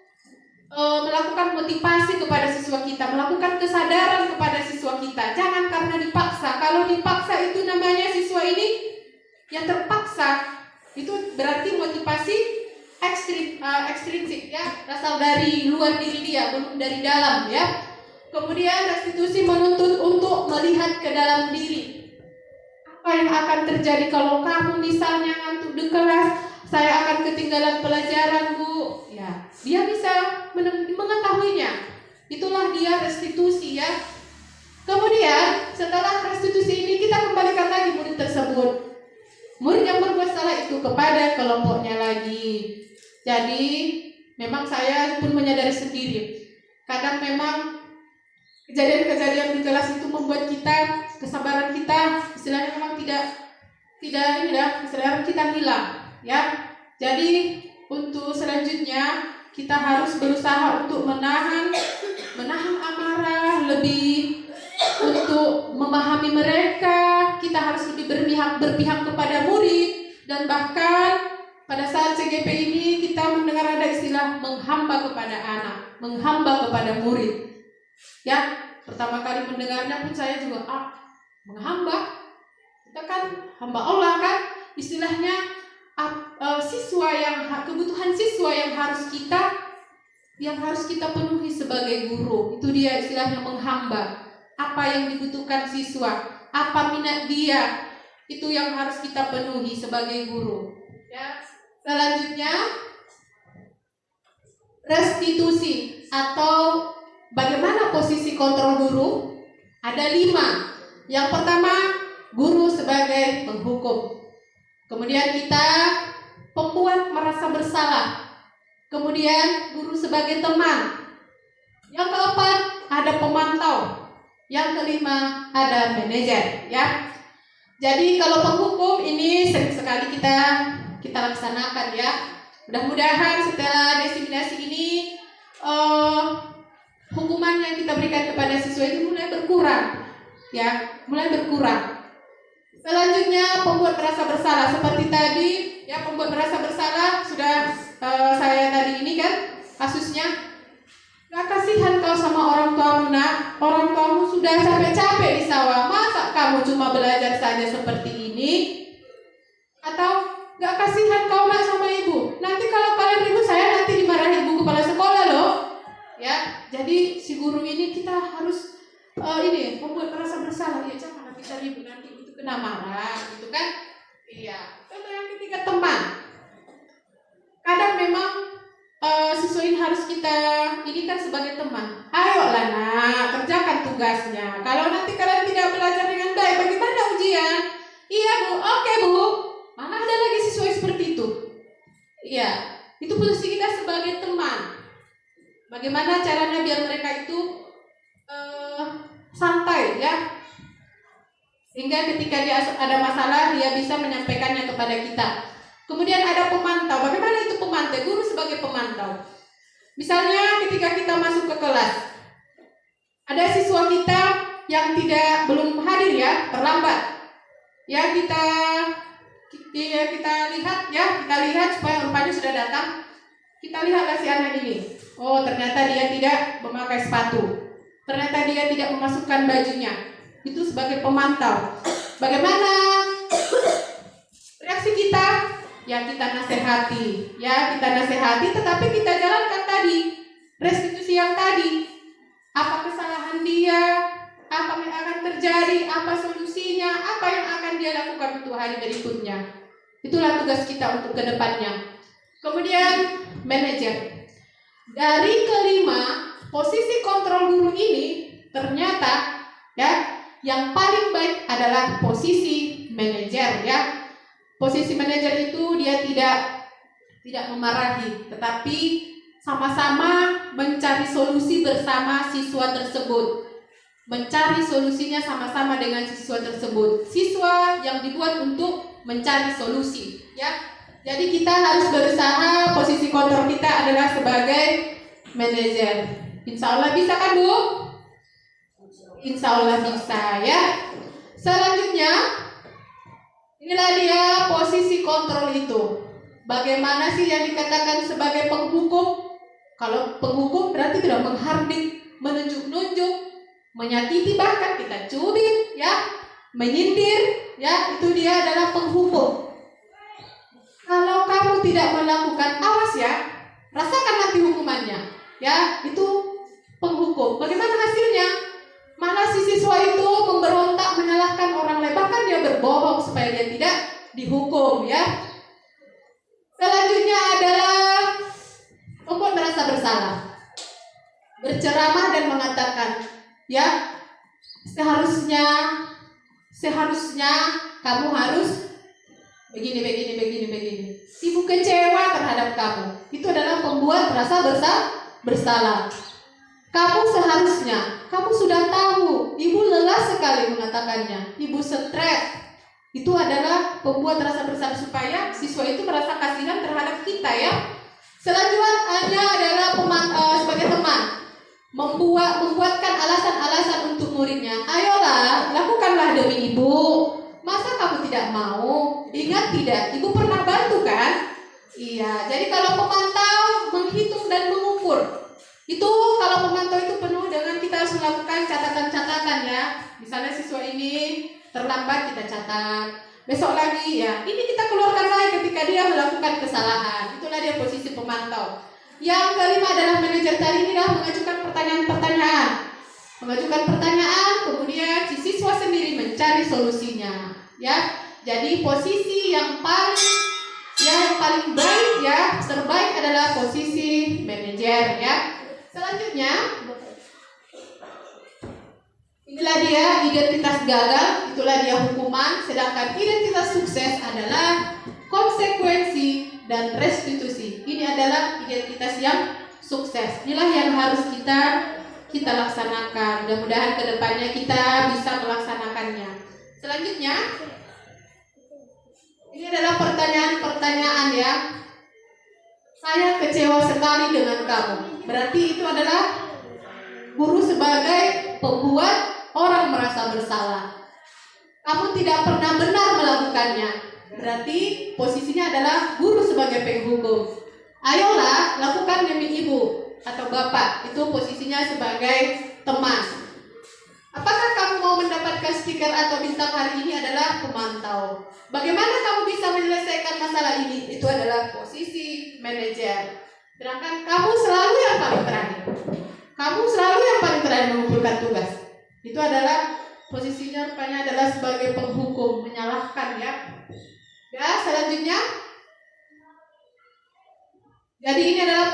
[SPEAKER 4] melakukan motivasi kepada siswa kita, melakukan kesadaran kepada siswa kita. Jangan karena dipaksa. Kalau dipaksa itu namanya siswa ini yang terpaksa. Itu berarti motivasi ekstrinsik ya, berasal dari luar diri dia, bukan dari dalam ya. Kemudian restitusi menuntut untuk melihat ke dalam diri. Apa yang akan terjadi kalau kamu misalnya ngantuk di kelas, saya akan ketinggalan pelajaran, Bu. Ya, dia bisa mengetahuinya. Itulah dia restitusi ya. Kemudian setelah restitusi ini kita kembalikan lagi murid tersebut. Murid yang berbuat salah itu kepada kelompoknya lagi. Jadi memang saya pun menyadari sendiri. Kadang memang kejadian-kejadian di kelas itu membuat kita, kesabaran kita istilahnya memang tidak ini dah, istilahnya kita hilang ya. Jadi untuk selanjutnya kita harus berusaha untuk menahan amarah, lebih untuk memahami mereka. Kita harus lebih berpihak kepada murid, dan bahkan pada saat CGP ini kita mendengar ada istilah menghamba kepada anak, menghamba kepada murid. Ya, pertama kali mendengarnya pun saya juga menghamba. Kita kan hamba Allah kan, istilahnya siswa yang kebutuhan siswa yang harus kita penuhi sebagai guru. Itu dia istilahnya menghamba. Apa yang dibutuhkan siswa, apa minat dia, itu yang harus kita penuhi sebagai guru. Ya, selanjutnya restitusi atau bagaimana posisi kontrol guru? Ada 5. Yang pertama, guru sebagai penghukum. Kemudian kita pembuat merasa bersalah. Kemudian guru sebagai teman. Yang keempat, ada pemantau. Yang kelima, ada manajer ya. Jadi kalau penghukum ini sering sekali kita laksanakan ya. Mudah-mudahan setelah diseminasi ini hukuman yang kita berikan kepada siswa itu mulai berkurang ya, mulai berkurang. Selanjutnya pembuat merasa bersalah, seperti tadi ya, pembuat merasa bersalah sudah saya tadi ini kan kasusnya. Gak kasihan kau sama orang tuamu nak, orang tuamu sudah capek-capek di sawah, masa kamu cuma belajar saja seperti ini? Atau gak kasihan kau nak sama ibu, nanti kalau kalian ribut saya nanti dimarahi ibu kepala sekolah loh. Ya, jadi si guru ini kita harus membuat merasa bersalah. Ya jangan kita ribut nanti itu kena marah, gitu kan? Iya. Contoh yang ketiga, teman. Kadang memang siswa ini harus kita ini kan sebagai teman. Ayolah nak, kerjakan tugasnya. Kalau nanti kalian tidak belajar dengan baik, bagaimana ujian? Iya Bu, oke Bu. Mana ada lagi siswa seperti itu? Iya, itu posisi kita sebagai teman. Bagaimana caranya biar mereka itu santai ya, sehingga ketika dia ada masalah dia bisa menyampaikannya kepada kita. Kemudian ada pemantau. Bagaimana itu pemantau? Guru sebagai pemantau. Misalnya ketika kita masuk ke kelas, ada siswa kita yang belum hadir ya, terlambat. Ya kita lihat supaya rupanya sudah datang. Kita lihatlah si anak ini. Oh, ternyata dia tidak memakai sepatu. Ternyata dia tidak memasukkan bajunya. Itu sebagai pemantau. Bagaimana reaksi kita? Ya kita nasihati. Tetapi kita jalankan tadi restitusi yang tadi. Apa kesalahan dia? Apa yang akan terjadi? Apa solusinya? Apa yang akan dia lakukan untuk hari berikutnya? Itulah tugas kita untuk kedepannya. Kemudian manajer. Dari kelima posisi kontrol guru ini ternyata ya yang paling baik adalah posisi manajer ya. Posisi manajer itu dia tidak memarahi, tetapi sama-sama mencari solusi bersama siswa tersebut. Mencari solusinya sama-sama dengan siswa tersebut. Siswa yang dibuat untuk mencari solusi ya. Jadi kita harus berusaha, posisi kontrol kita adalah sebagai manajer. Insya Allah bisa kan Bu? Insya Allah bisa ya. Selanjutnya, inilah dia posisi kontrol itu. Bagaimana sih yang dikatakan sebagai penghukum? Kalau penghukum berarti tidak menghardik, menunjuk-nunjuk, menyakiti, bahkan kita cubit, ya, menyindir, ya, itu dia adalah penghukum. Kalau kamu tidak melakukan, awas ya, rasakan nanti hukumannya, ya, itu penghukum. Bagaimana hasilnya? Malah si siswa itu memberontak, menyalahkan orang lain, bahkan dia berbohong supaya dia tidak dihukum, ya. Selanjutnya adalah membuat merasa bersalah, berceramah dan mengatakan, ya, seharusnya kamu harus begini. Ibu kecewa terhadap kamu. Itu adalah membuat merasa bersalah. Kamu seharusnya, kamu sudah tahu, ibu lelah sekali mengatakannya, ibu stres. Itu adalah membuat rasa bersalah supaya siswa itu merasa kasihan terhadap kita, ya. Selanjutnya adalah sebagai teman, membuatkan alasan-alasan untuk muridnya. Ayolah, lakukanlah demi ibu. Masa kamu tidak mau? Ingat tidak, ibu pernah bantu kan? Iya, jadi kalau pemantau menghitung dan mengukur. Itu kalau pemantau itu penuh dengan kita harus melakukan catatan-catatan, ya. Misalnya siswa ini terlambat, kita catat. Besok lagi, ya, ini kita keluarkan lagi ketika dia melakukan kesalahan. Itulah dia posisi pemantau. Yang kelima adalah manajer tadi ini adalah mengajukan pertanyaan-pertanyaan. Mengajukan pertanyaan, kemudian si siswa sendiri mencari solusinya, ya. Jadi posisi yang paling baik, ya, terbaik adalah posisi manajer, ya. Selanjutnya, inilah dia identitas gagal, itulah dia hukuman. Sedangkan identitas sukses adalah konsekuensi dan restitusi. Ini adalah identitas yang sukses. Inilah yang harus kita laksanakan. Mudah-mudahan kedepannya kita bisa melaksanakannya. Selanjutnya, ini adalah pertanyaan-pertanyaan, ya. Saya kecewa sekali dengan kamu. Berarti itu adalah guru sebagai pembuat orang merasa bersalah. Kamu tidak pernah benar melakukannya. Berarti posisinya adalah guru sebagai penghukum. Ayolah, lakukan demi ibu atau bapak. Itu posisinya sebagai teman. Apakah kamu mau mendapatkan stiker atau bintang hari ini adalah pemantau. Bagaimana kamu bisa menyelesaikan masalah ini? Itu adalah posisi manajer. Sedangkan kamu selalu yang paling terakhir. Kamu selalu yang paling terakhir mengumpulkan tugas. Itu adalah posisinya rupanya adalah sebagai penghukum, menyalahkan, ya. Ya, selanjutnya. Jadi ini adalah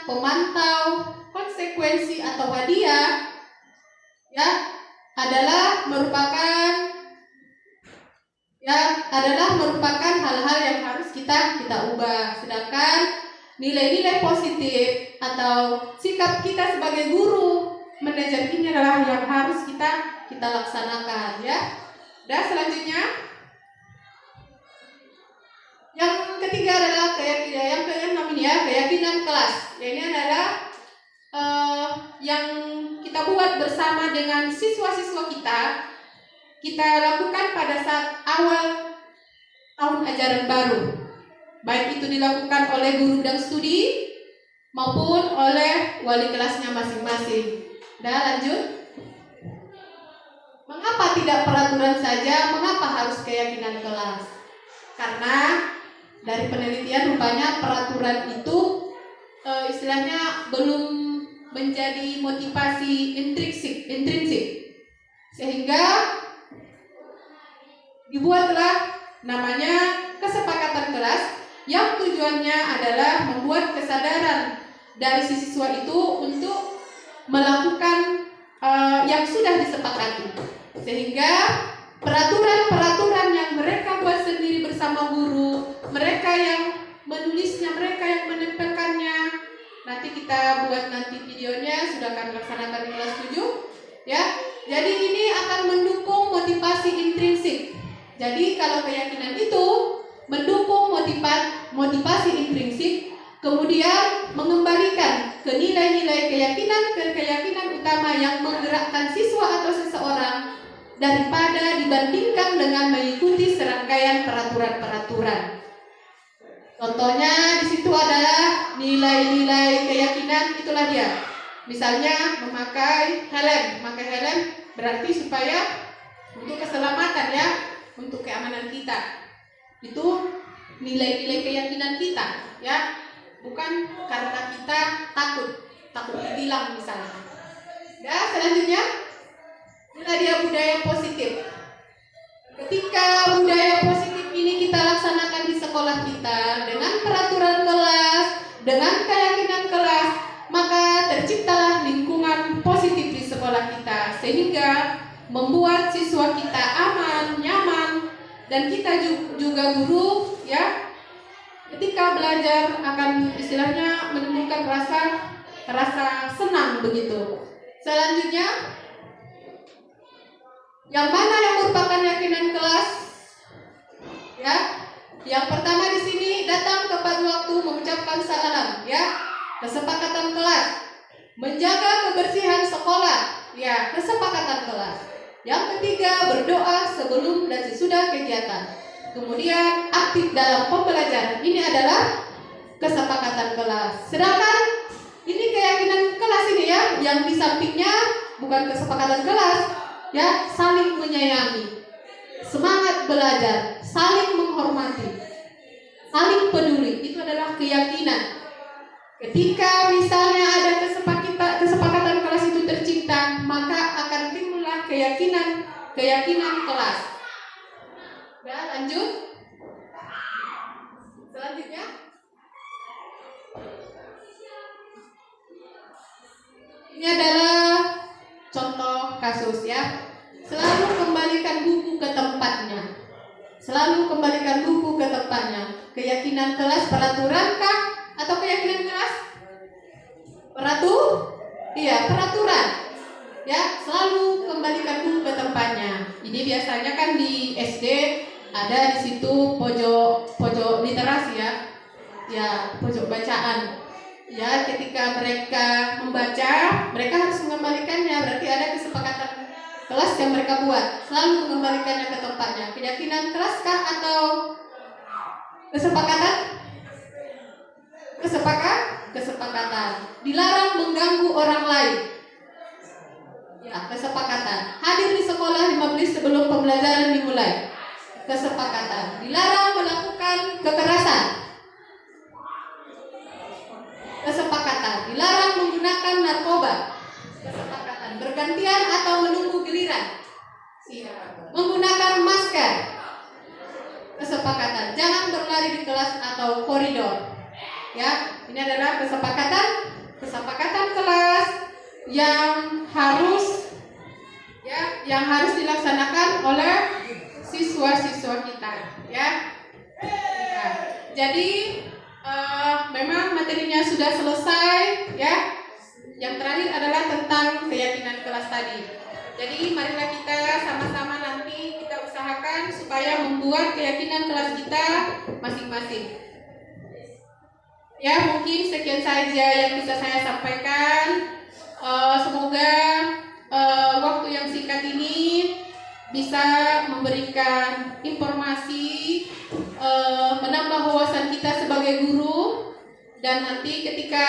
[SPEAKER 4] pemantau, konsekuensi atau hadiah, ya, adalah merupakan hal-hal yang harus kita ubah. Sedangkan nilai-nilai positif atau sikap kita sebagai guru manajer ini adalah yang harus kita laksanakan, ya. Dan selanjutnya, yang ketiga adalah keyakinan kelas. Ini adalah yang kita buat bersama dengan siswa-siswa kita lakukan pada saat awal tahun ajaran baru. Baik itu dilakukan oleh guru bidang studi maupun oleh wali kelasnya masing-masing. Lanjut. Mengapa tidak peraturan saja? Mengapa harus keyakinan kelas? Karena dari penelitian rupanya peraturan itu istilahnya belum menjadi motivasi intrinsik. Sehingga dibuatlah namanya kesepakatan kelas yang tujuannya adalah membuat kesadaran dari si siswa itu untuk melakukan yang sudah disepakati. Sehingga peraturan-peraturan yang mereka buat sendiri bersama guru, mereka yang menulisnya, mereka yang menempelkannya, nanti kita buat videonya, sudah kami laksanakan di kelas 7, ya. Jadi ini akan mendukung motivasi intrinsik. Jadi kalau keyakinan itu mendukung motivasi intrinsik, kemudian mengembalikan ke nilai-nilai keyakinan utama yang menggerakkan siswa atau seseorang daripada dibandingkan dengan mengikuti serangkaian peraturan-peraturan. Contohnya di situ adalah nilai-nilai keyakinan, itulah dia. Misalnya memakai helm. Memakai helm berarti supaya untuk keselamatan ya, untuk keamanan kita. Itu nilai-nilai keyakinan kita ya, bukan karena kita takut ditilang misalnya. Ya, selanjutnya inilah dia budaya positif. Ketika budaya positif ini kita laksanakan di sekolah kita dengan peraturan kelas, dengan keyakinan kelas, maka terciptalah lingkungan positif di sekolah kita sehingga membuat siswa kita aman, nyaman, dan kita juga guru ya, ketika belajar akan istilahnya menemukan rasa senang begitu. Selanjutnya, yang mana yang merupakan keyakinan kelas? Ya, yang pertama di sini datang tepat waktu mengucapkan salam, ya, kesepakatan kelas, menjaga kebersihan sekolah, ya, kesepakatan kelas. Yang ketiga, berdoa sebelum dan sesudah kegiatan. Kemudian aktif dalam pembelajaran. Ini adalah kesepakatan kelas. Sedangkan ini keyakinan kelas ini ya, yang di sampingnya bukan kesepakatan kelas, ya, saling menyayangi, semangat belajar, saling menghormati, saling peduli. Itu adalah keyakinan. Ketika misalnya ada kesepakatan kelas itu tercipta, maka akan timbullah keyakinan kelas. Ya, lanjut. Selanjutnya, ini adalah contoh kasus ya. Selalu kembalikan buku ke tempatnya. Selalu kembalikan buku ke tempatnya. Keyakinan kelas peraturankah atau keyakinan kelas? Peraturan. Ya, selalu kembalikan buku ke tempatnya. Ini biasanya kan di SD ada di situ pojok literasi ya. Ya, pojok bacaan. Ya, ketika mereka membaca, mereka harus mengembalikannya. Berarti ada kesepakatan kelas yang mereka buat. Selalu mengembalikannya ke tempatnya. Keyakinan kelas kah atau kesepakatan? Kesepakatan. Dilarang mengganggu orang lain. Ya, kesepakatan. Hadir di sekolah 5 menit sebelum pembelajaran dimulai. Kesepakatan. Dilarang melakukan kekerasan. Kesepakatan. Dilarang menggunakan narkoba. Kesepakatan. Bergantian atau menunggu giliran. Menggunakan masker. Kesepakatan. Jangan berlari di kelas atau koridor. Ya, ini adalah kesepakatan kelas yang harus dilaksanakan oleh siswa-siswa kita. Ya. Jadi memang materinya sudah selesai ya. Yang terakhir adalah tentang keyakinan kelas tadi. Jadi marilah kita sama-sama nanti kita usahakan supaya membuat keyakinan kelas kita masing-masing. Ya, mungkin sekian saja yang bisa saya sampaikan. Semoga waktu yang singkat ini bisa memberikan informasi, menambah wawasan kita sebagai guru. Dan nanti ketika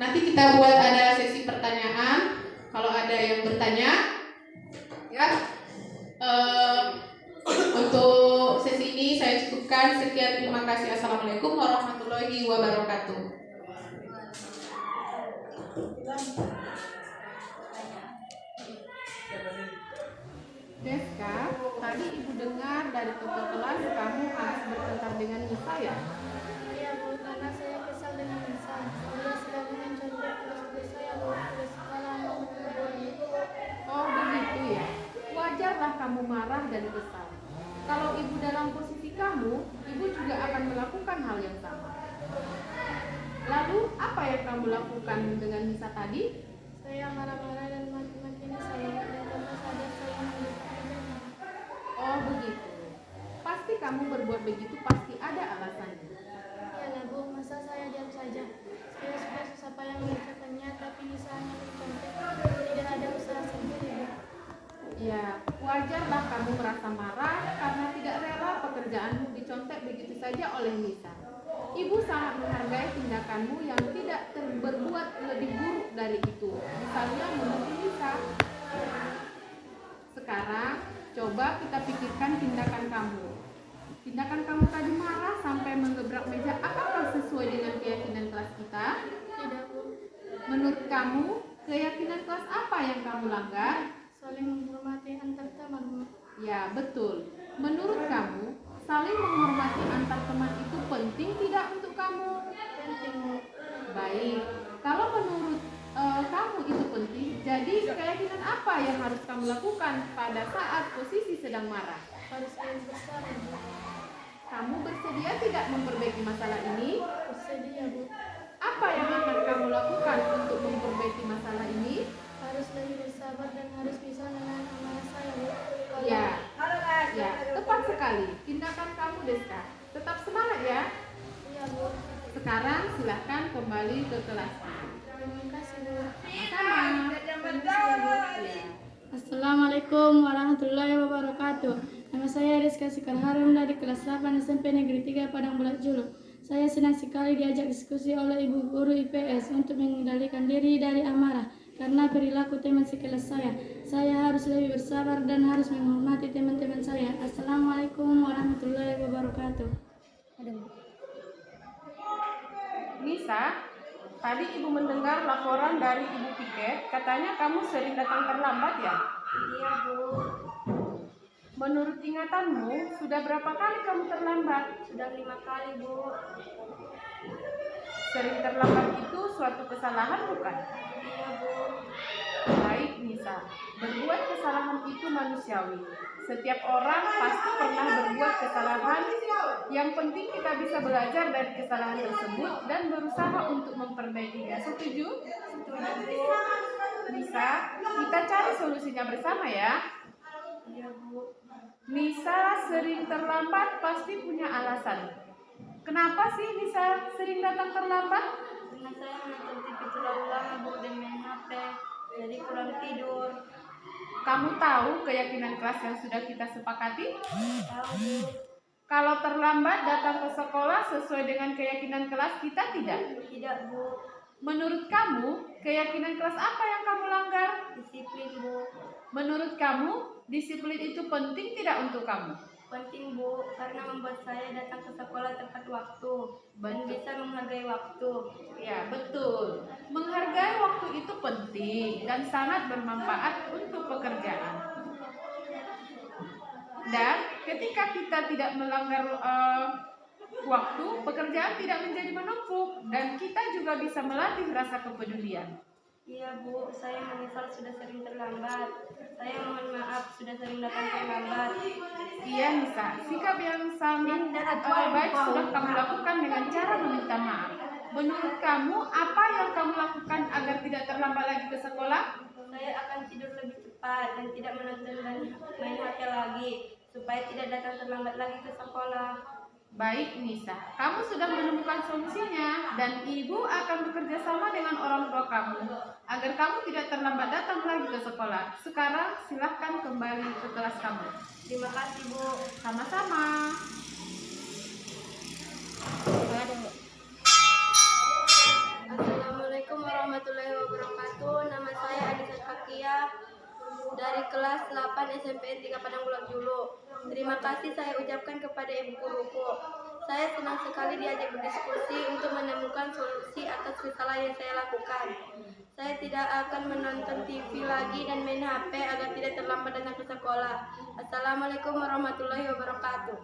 [SPEAKER 4] kita buat ada sesi pertanyaan, kalau ada yang bertanya, ya. Untuk sesi ini saya cukupkan. Sekian, terima kasih. Assalamualaikum warahmatullahi wabarakatuh. Deska, tadi ibu dengar dari tutor kelas kamu harus bertengkar dengan Nisa ya?
[SPEAKER 2] Iya Bu, karena saya kesal dengan Nisa. Dia selalu mencontoh kelas saya waktu sekolah memukul.
[SPEAKER 4] Oh begitu ya. Wajarlah kamu marah dan kesal. Kalau ibu dalam posisi kamu, ibu juga akan melakukan hal yang sama. Lalu apa yang kamu lakukan dengan Nisa tadi?
[SPEAKER 2] Saya marah-marah dan maki-maki Nisa dan tentu saja saya menghentikannya.
[SPEAKER 4] Oh begitu. Pasti kamu berbuat begitu pasti ada alasannya.
[SPEAKER 2] Iyalah Bu, dosa saya diam saja. Saya sudah susah payah mengerjakannya, tapi misalnya mencontek tidak ada usaha sendiri.
[SPEAKER 4] Ya, wajarlah kamu merasa marah karena tidak rela pekerjaanmu dicontek begitu saja oleh Nisa. Ibu sangat menghargai tindakanmu yang tidak berbuat lebih buruk dari itu. Misalnya menuduh Nisa. Sekarang, coba kita pikirkan tindakan kamu. Tindakan kamu tadi marah sampai menggebrak meja, apakah sesuai dengan keyakinan kelas kita?
[SPEAKER 2] Tidak, Bu.
[SPEAKER 4] Menurut kamu, keyakinan kelas apa yang kamu langgar?
[SPEAKER 2] Saling menghormati antar teman, Bu.
[SPEAKER 4] Ya, betul. Menurut kamu, saling menghormati antar teman itu penting tidak untuk kamu?
[SPEAKER 2] Penting, Bu.
[SPEAKER 4] Baik, kalau menurut kamu itu penting, jadi keyakinan apa yang harus kamu lakukan pada saat posisi sedang marah?
[SPEAKER 2] Harus lebih besar, Bu.
[SPEAKER 4] Kamu bersedia tidak memperbaiki masalah ini?
[SPEAKER 2] Bersedia, Bu.
[SPEAKER 4] Apa yang akan kamu lakukan untuk memperbaiki masalah ini?
[SPEAKER 2] Harus lebih bersabar dan harus bisa menahan amarah saya, Bu.
[SPEAKER 4] Ya, tepat sekali. Tindakan kamu, Deska. Tetap semangat ya.
[SPEAKER 2] Iya, Bu.
[SPEAKER 4] Sekarang silahkan kembali ke kelas.
[SPEAKER 2] Terima kasih, Bu.
[SPEAKER 4] Sama-sama. Ya.
[SPEAKER 2] Assalamualaikum warahmatullahi wabarakatuh. Nama saya Rizka Sekar Harum dari kelas 8 SMP Negeri 3 Padang Bulak Julu. Saya senang sekali diajak diskusi oleh Ibu Guru IPS untuk mengendalikan diri dari amarah karena perilaku teman sekelas saya. Saya harus lebih bersabar dan harus menghormati teman-teman saya. Assalamualaikum warahmatullahi wabarakatuh.
[SPEAKER 4] Nisa, tadi Ibu mendengar laporan dari Ibu Piket, katanya kamu sering datang terlambat ya?
[SPEAKER 2] Iya, Bu.
[SPEAKER 4] Menurut ingatanmu, sudah berapa kali kamu terlambat?
[SPEAKER 2] Sudah 5 kali, Bu.
[SPEAKER 4] Sering terlambat itu suatu kesalahan bukan?
[SPEAKER 2] Iya, Bu.
[SPEAKER 4] Baik Nisa, berbuat kesalahan itu manusiawi. Setiap orang pasti pernah berbuat kesalahan. Yang penting kita bisa belajar dari kesalahan tersebut dan berusaha untuk memperbaikinya. Setuju?
[SPEAKER 2] Setuju, Bu.
[SPEAKER 4] Nisa, kita cari solusinya bersama ya.
[SPEAKER 2] Iya, Bu.
[SPEAKER 4] Nisa sering terlambat pasti punya alasan. Kenapa sih Nisa sering datang terlambat?
[SPEAKER 2] Karena saya menonton TV terlalu lama, Bu, dan main HP, jadi kurang tidur.
[SPEAKER 4] Kamu tahu keyakinan kelas yang sudah kita sepakati?
[SPEAKER 2] Tahu, Bu.
[SPEAKER 4] Kalau terlambat datang ke sekolah sesuai dengan keyakinan kelas kita tidak?
[SPEAKER 2] Tidak, Bu.
[SPEAKER 4] Menurut kamu, keyakinan kelas apa yang kamu langgar?
[SPEAKER 2] Disiplin, Bu.
[SPEAKER 4] Menurut kamu, disiplin itu penting tidak untuk kamu?
[SPEAKER 2] Penting, Bu, karena membuat saya datang ke sekolah tepat waktu dan
[SPEAKER 4] Betul.
[SPEAKER 2] bisa menghargai waktu.
[SPEAKER 4] Ya, betul. Menghargai waktu itu penting dan sangat bermanfaat untuk pekerjaan. Dan ketika kita tidak melanggar waktu, pekerjaan tidak menjadi menumpuk dan kita juga bisa melatih rasa kepedulian.
[SPEAKER 2] Iya, Bu, saya menyesal sudah sering terlambat. Saya mohon maaf sudah sering datang terlambat.
[SPEAKER 4] Iya Nisa, sikap yang sangat baik sudah kamu lakukan dengan cara meminta maaf. Menurut kamu, apa yang kamu lakukan agar tidak terlambat lagi ke sekolah?
[SPEAKER 2] Saya akan tidur lebih cepat dan tidak menonton dan main HP lagi, supaya tidak datang terlambat lagi ke sekolah.
[SPEAKER 4] Baik Nisa, kamu sudah menemukan solusinya dan ibu akan bekerja sama dengan orang tua kamu agar kamu tidak terlambat datang lagi ke sekolah. Sekarang silahkan kembali ke kelas kamu.
[SPEAKER 2] Terima kasih, Bu.
[SPEAKER 4] Sama-sama.
[SPEAKER 2] Assalamualaikum warahmatullahi wabarakatuh. Nama saya Adisa Fakia dari kelas 8 SMP 3 Padang Bulak Julu. Terima kasih saya ucapkan kepada ibu guruku. Saya senang sekali diajak berdiskusi untuk menemukan solusi atas kesalahan yang saya lakukan. Saya tidak akan menonton TV lagi dan main HP agar tidak terlambat datang ke sekolah. Assalamualaikum warahmatullahi wabarakatuh.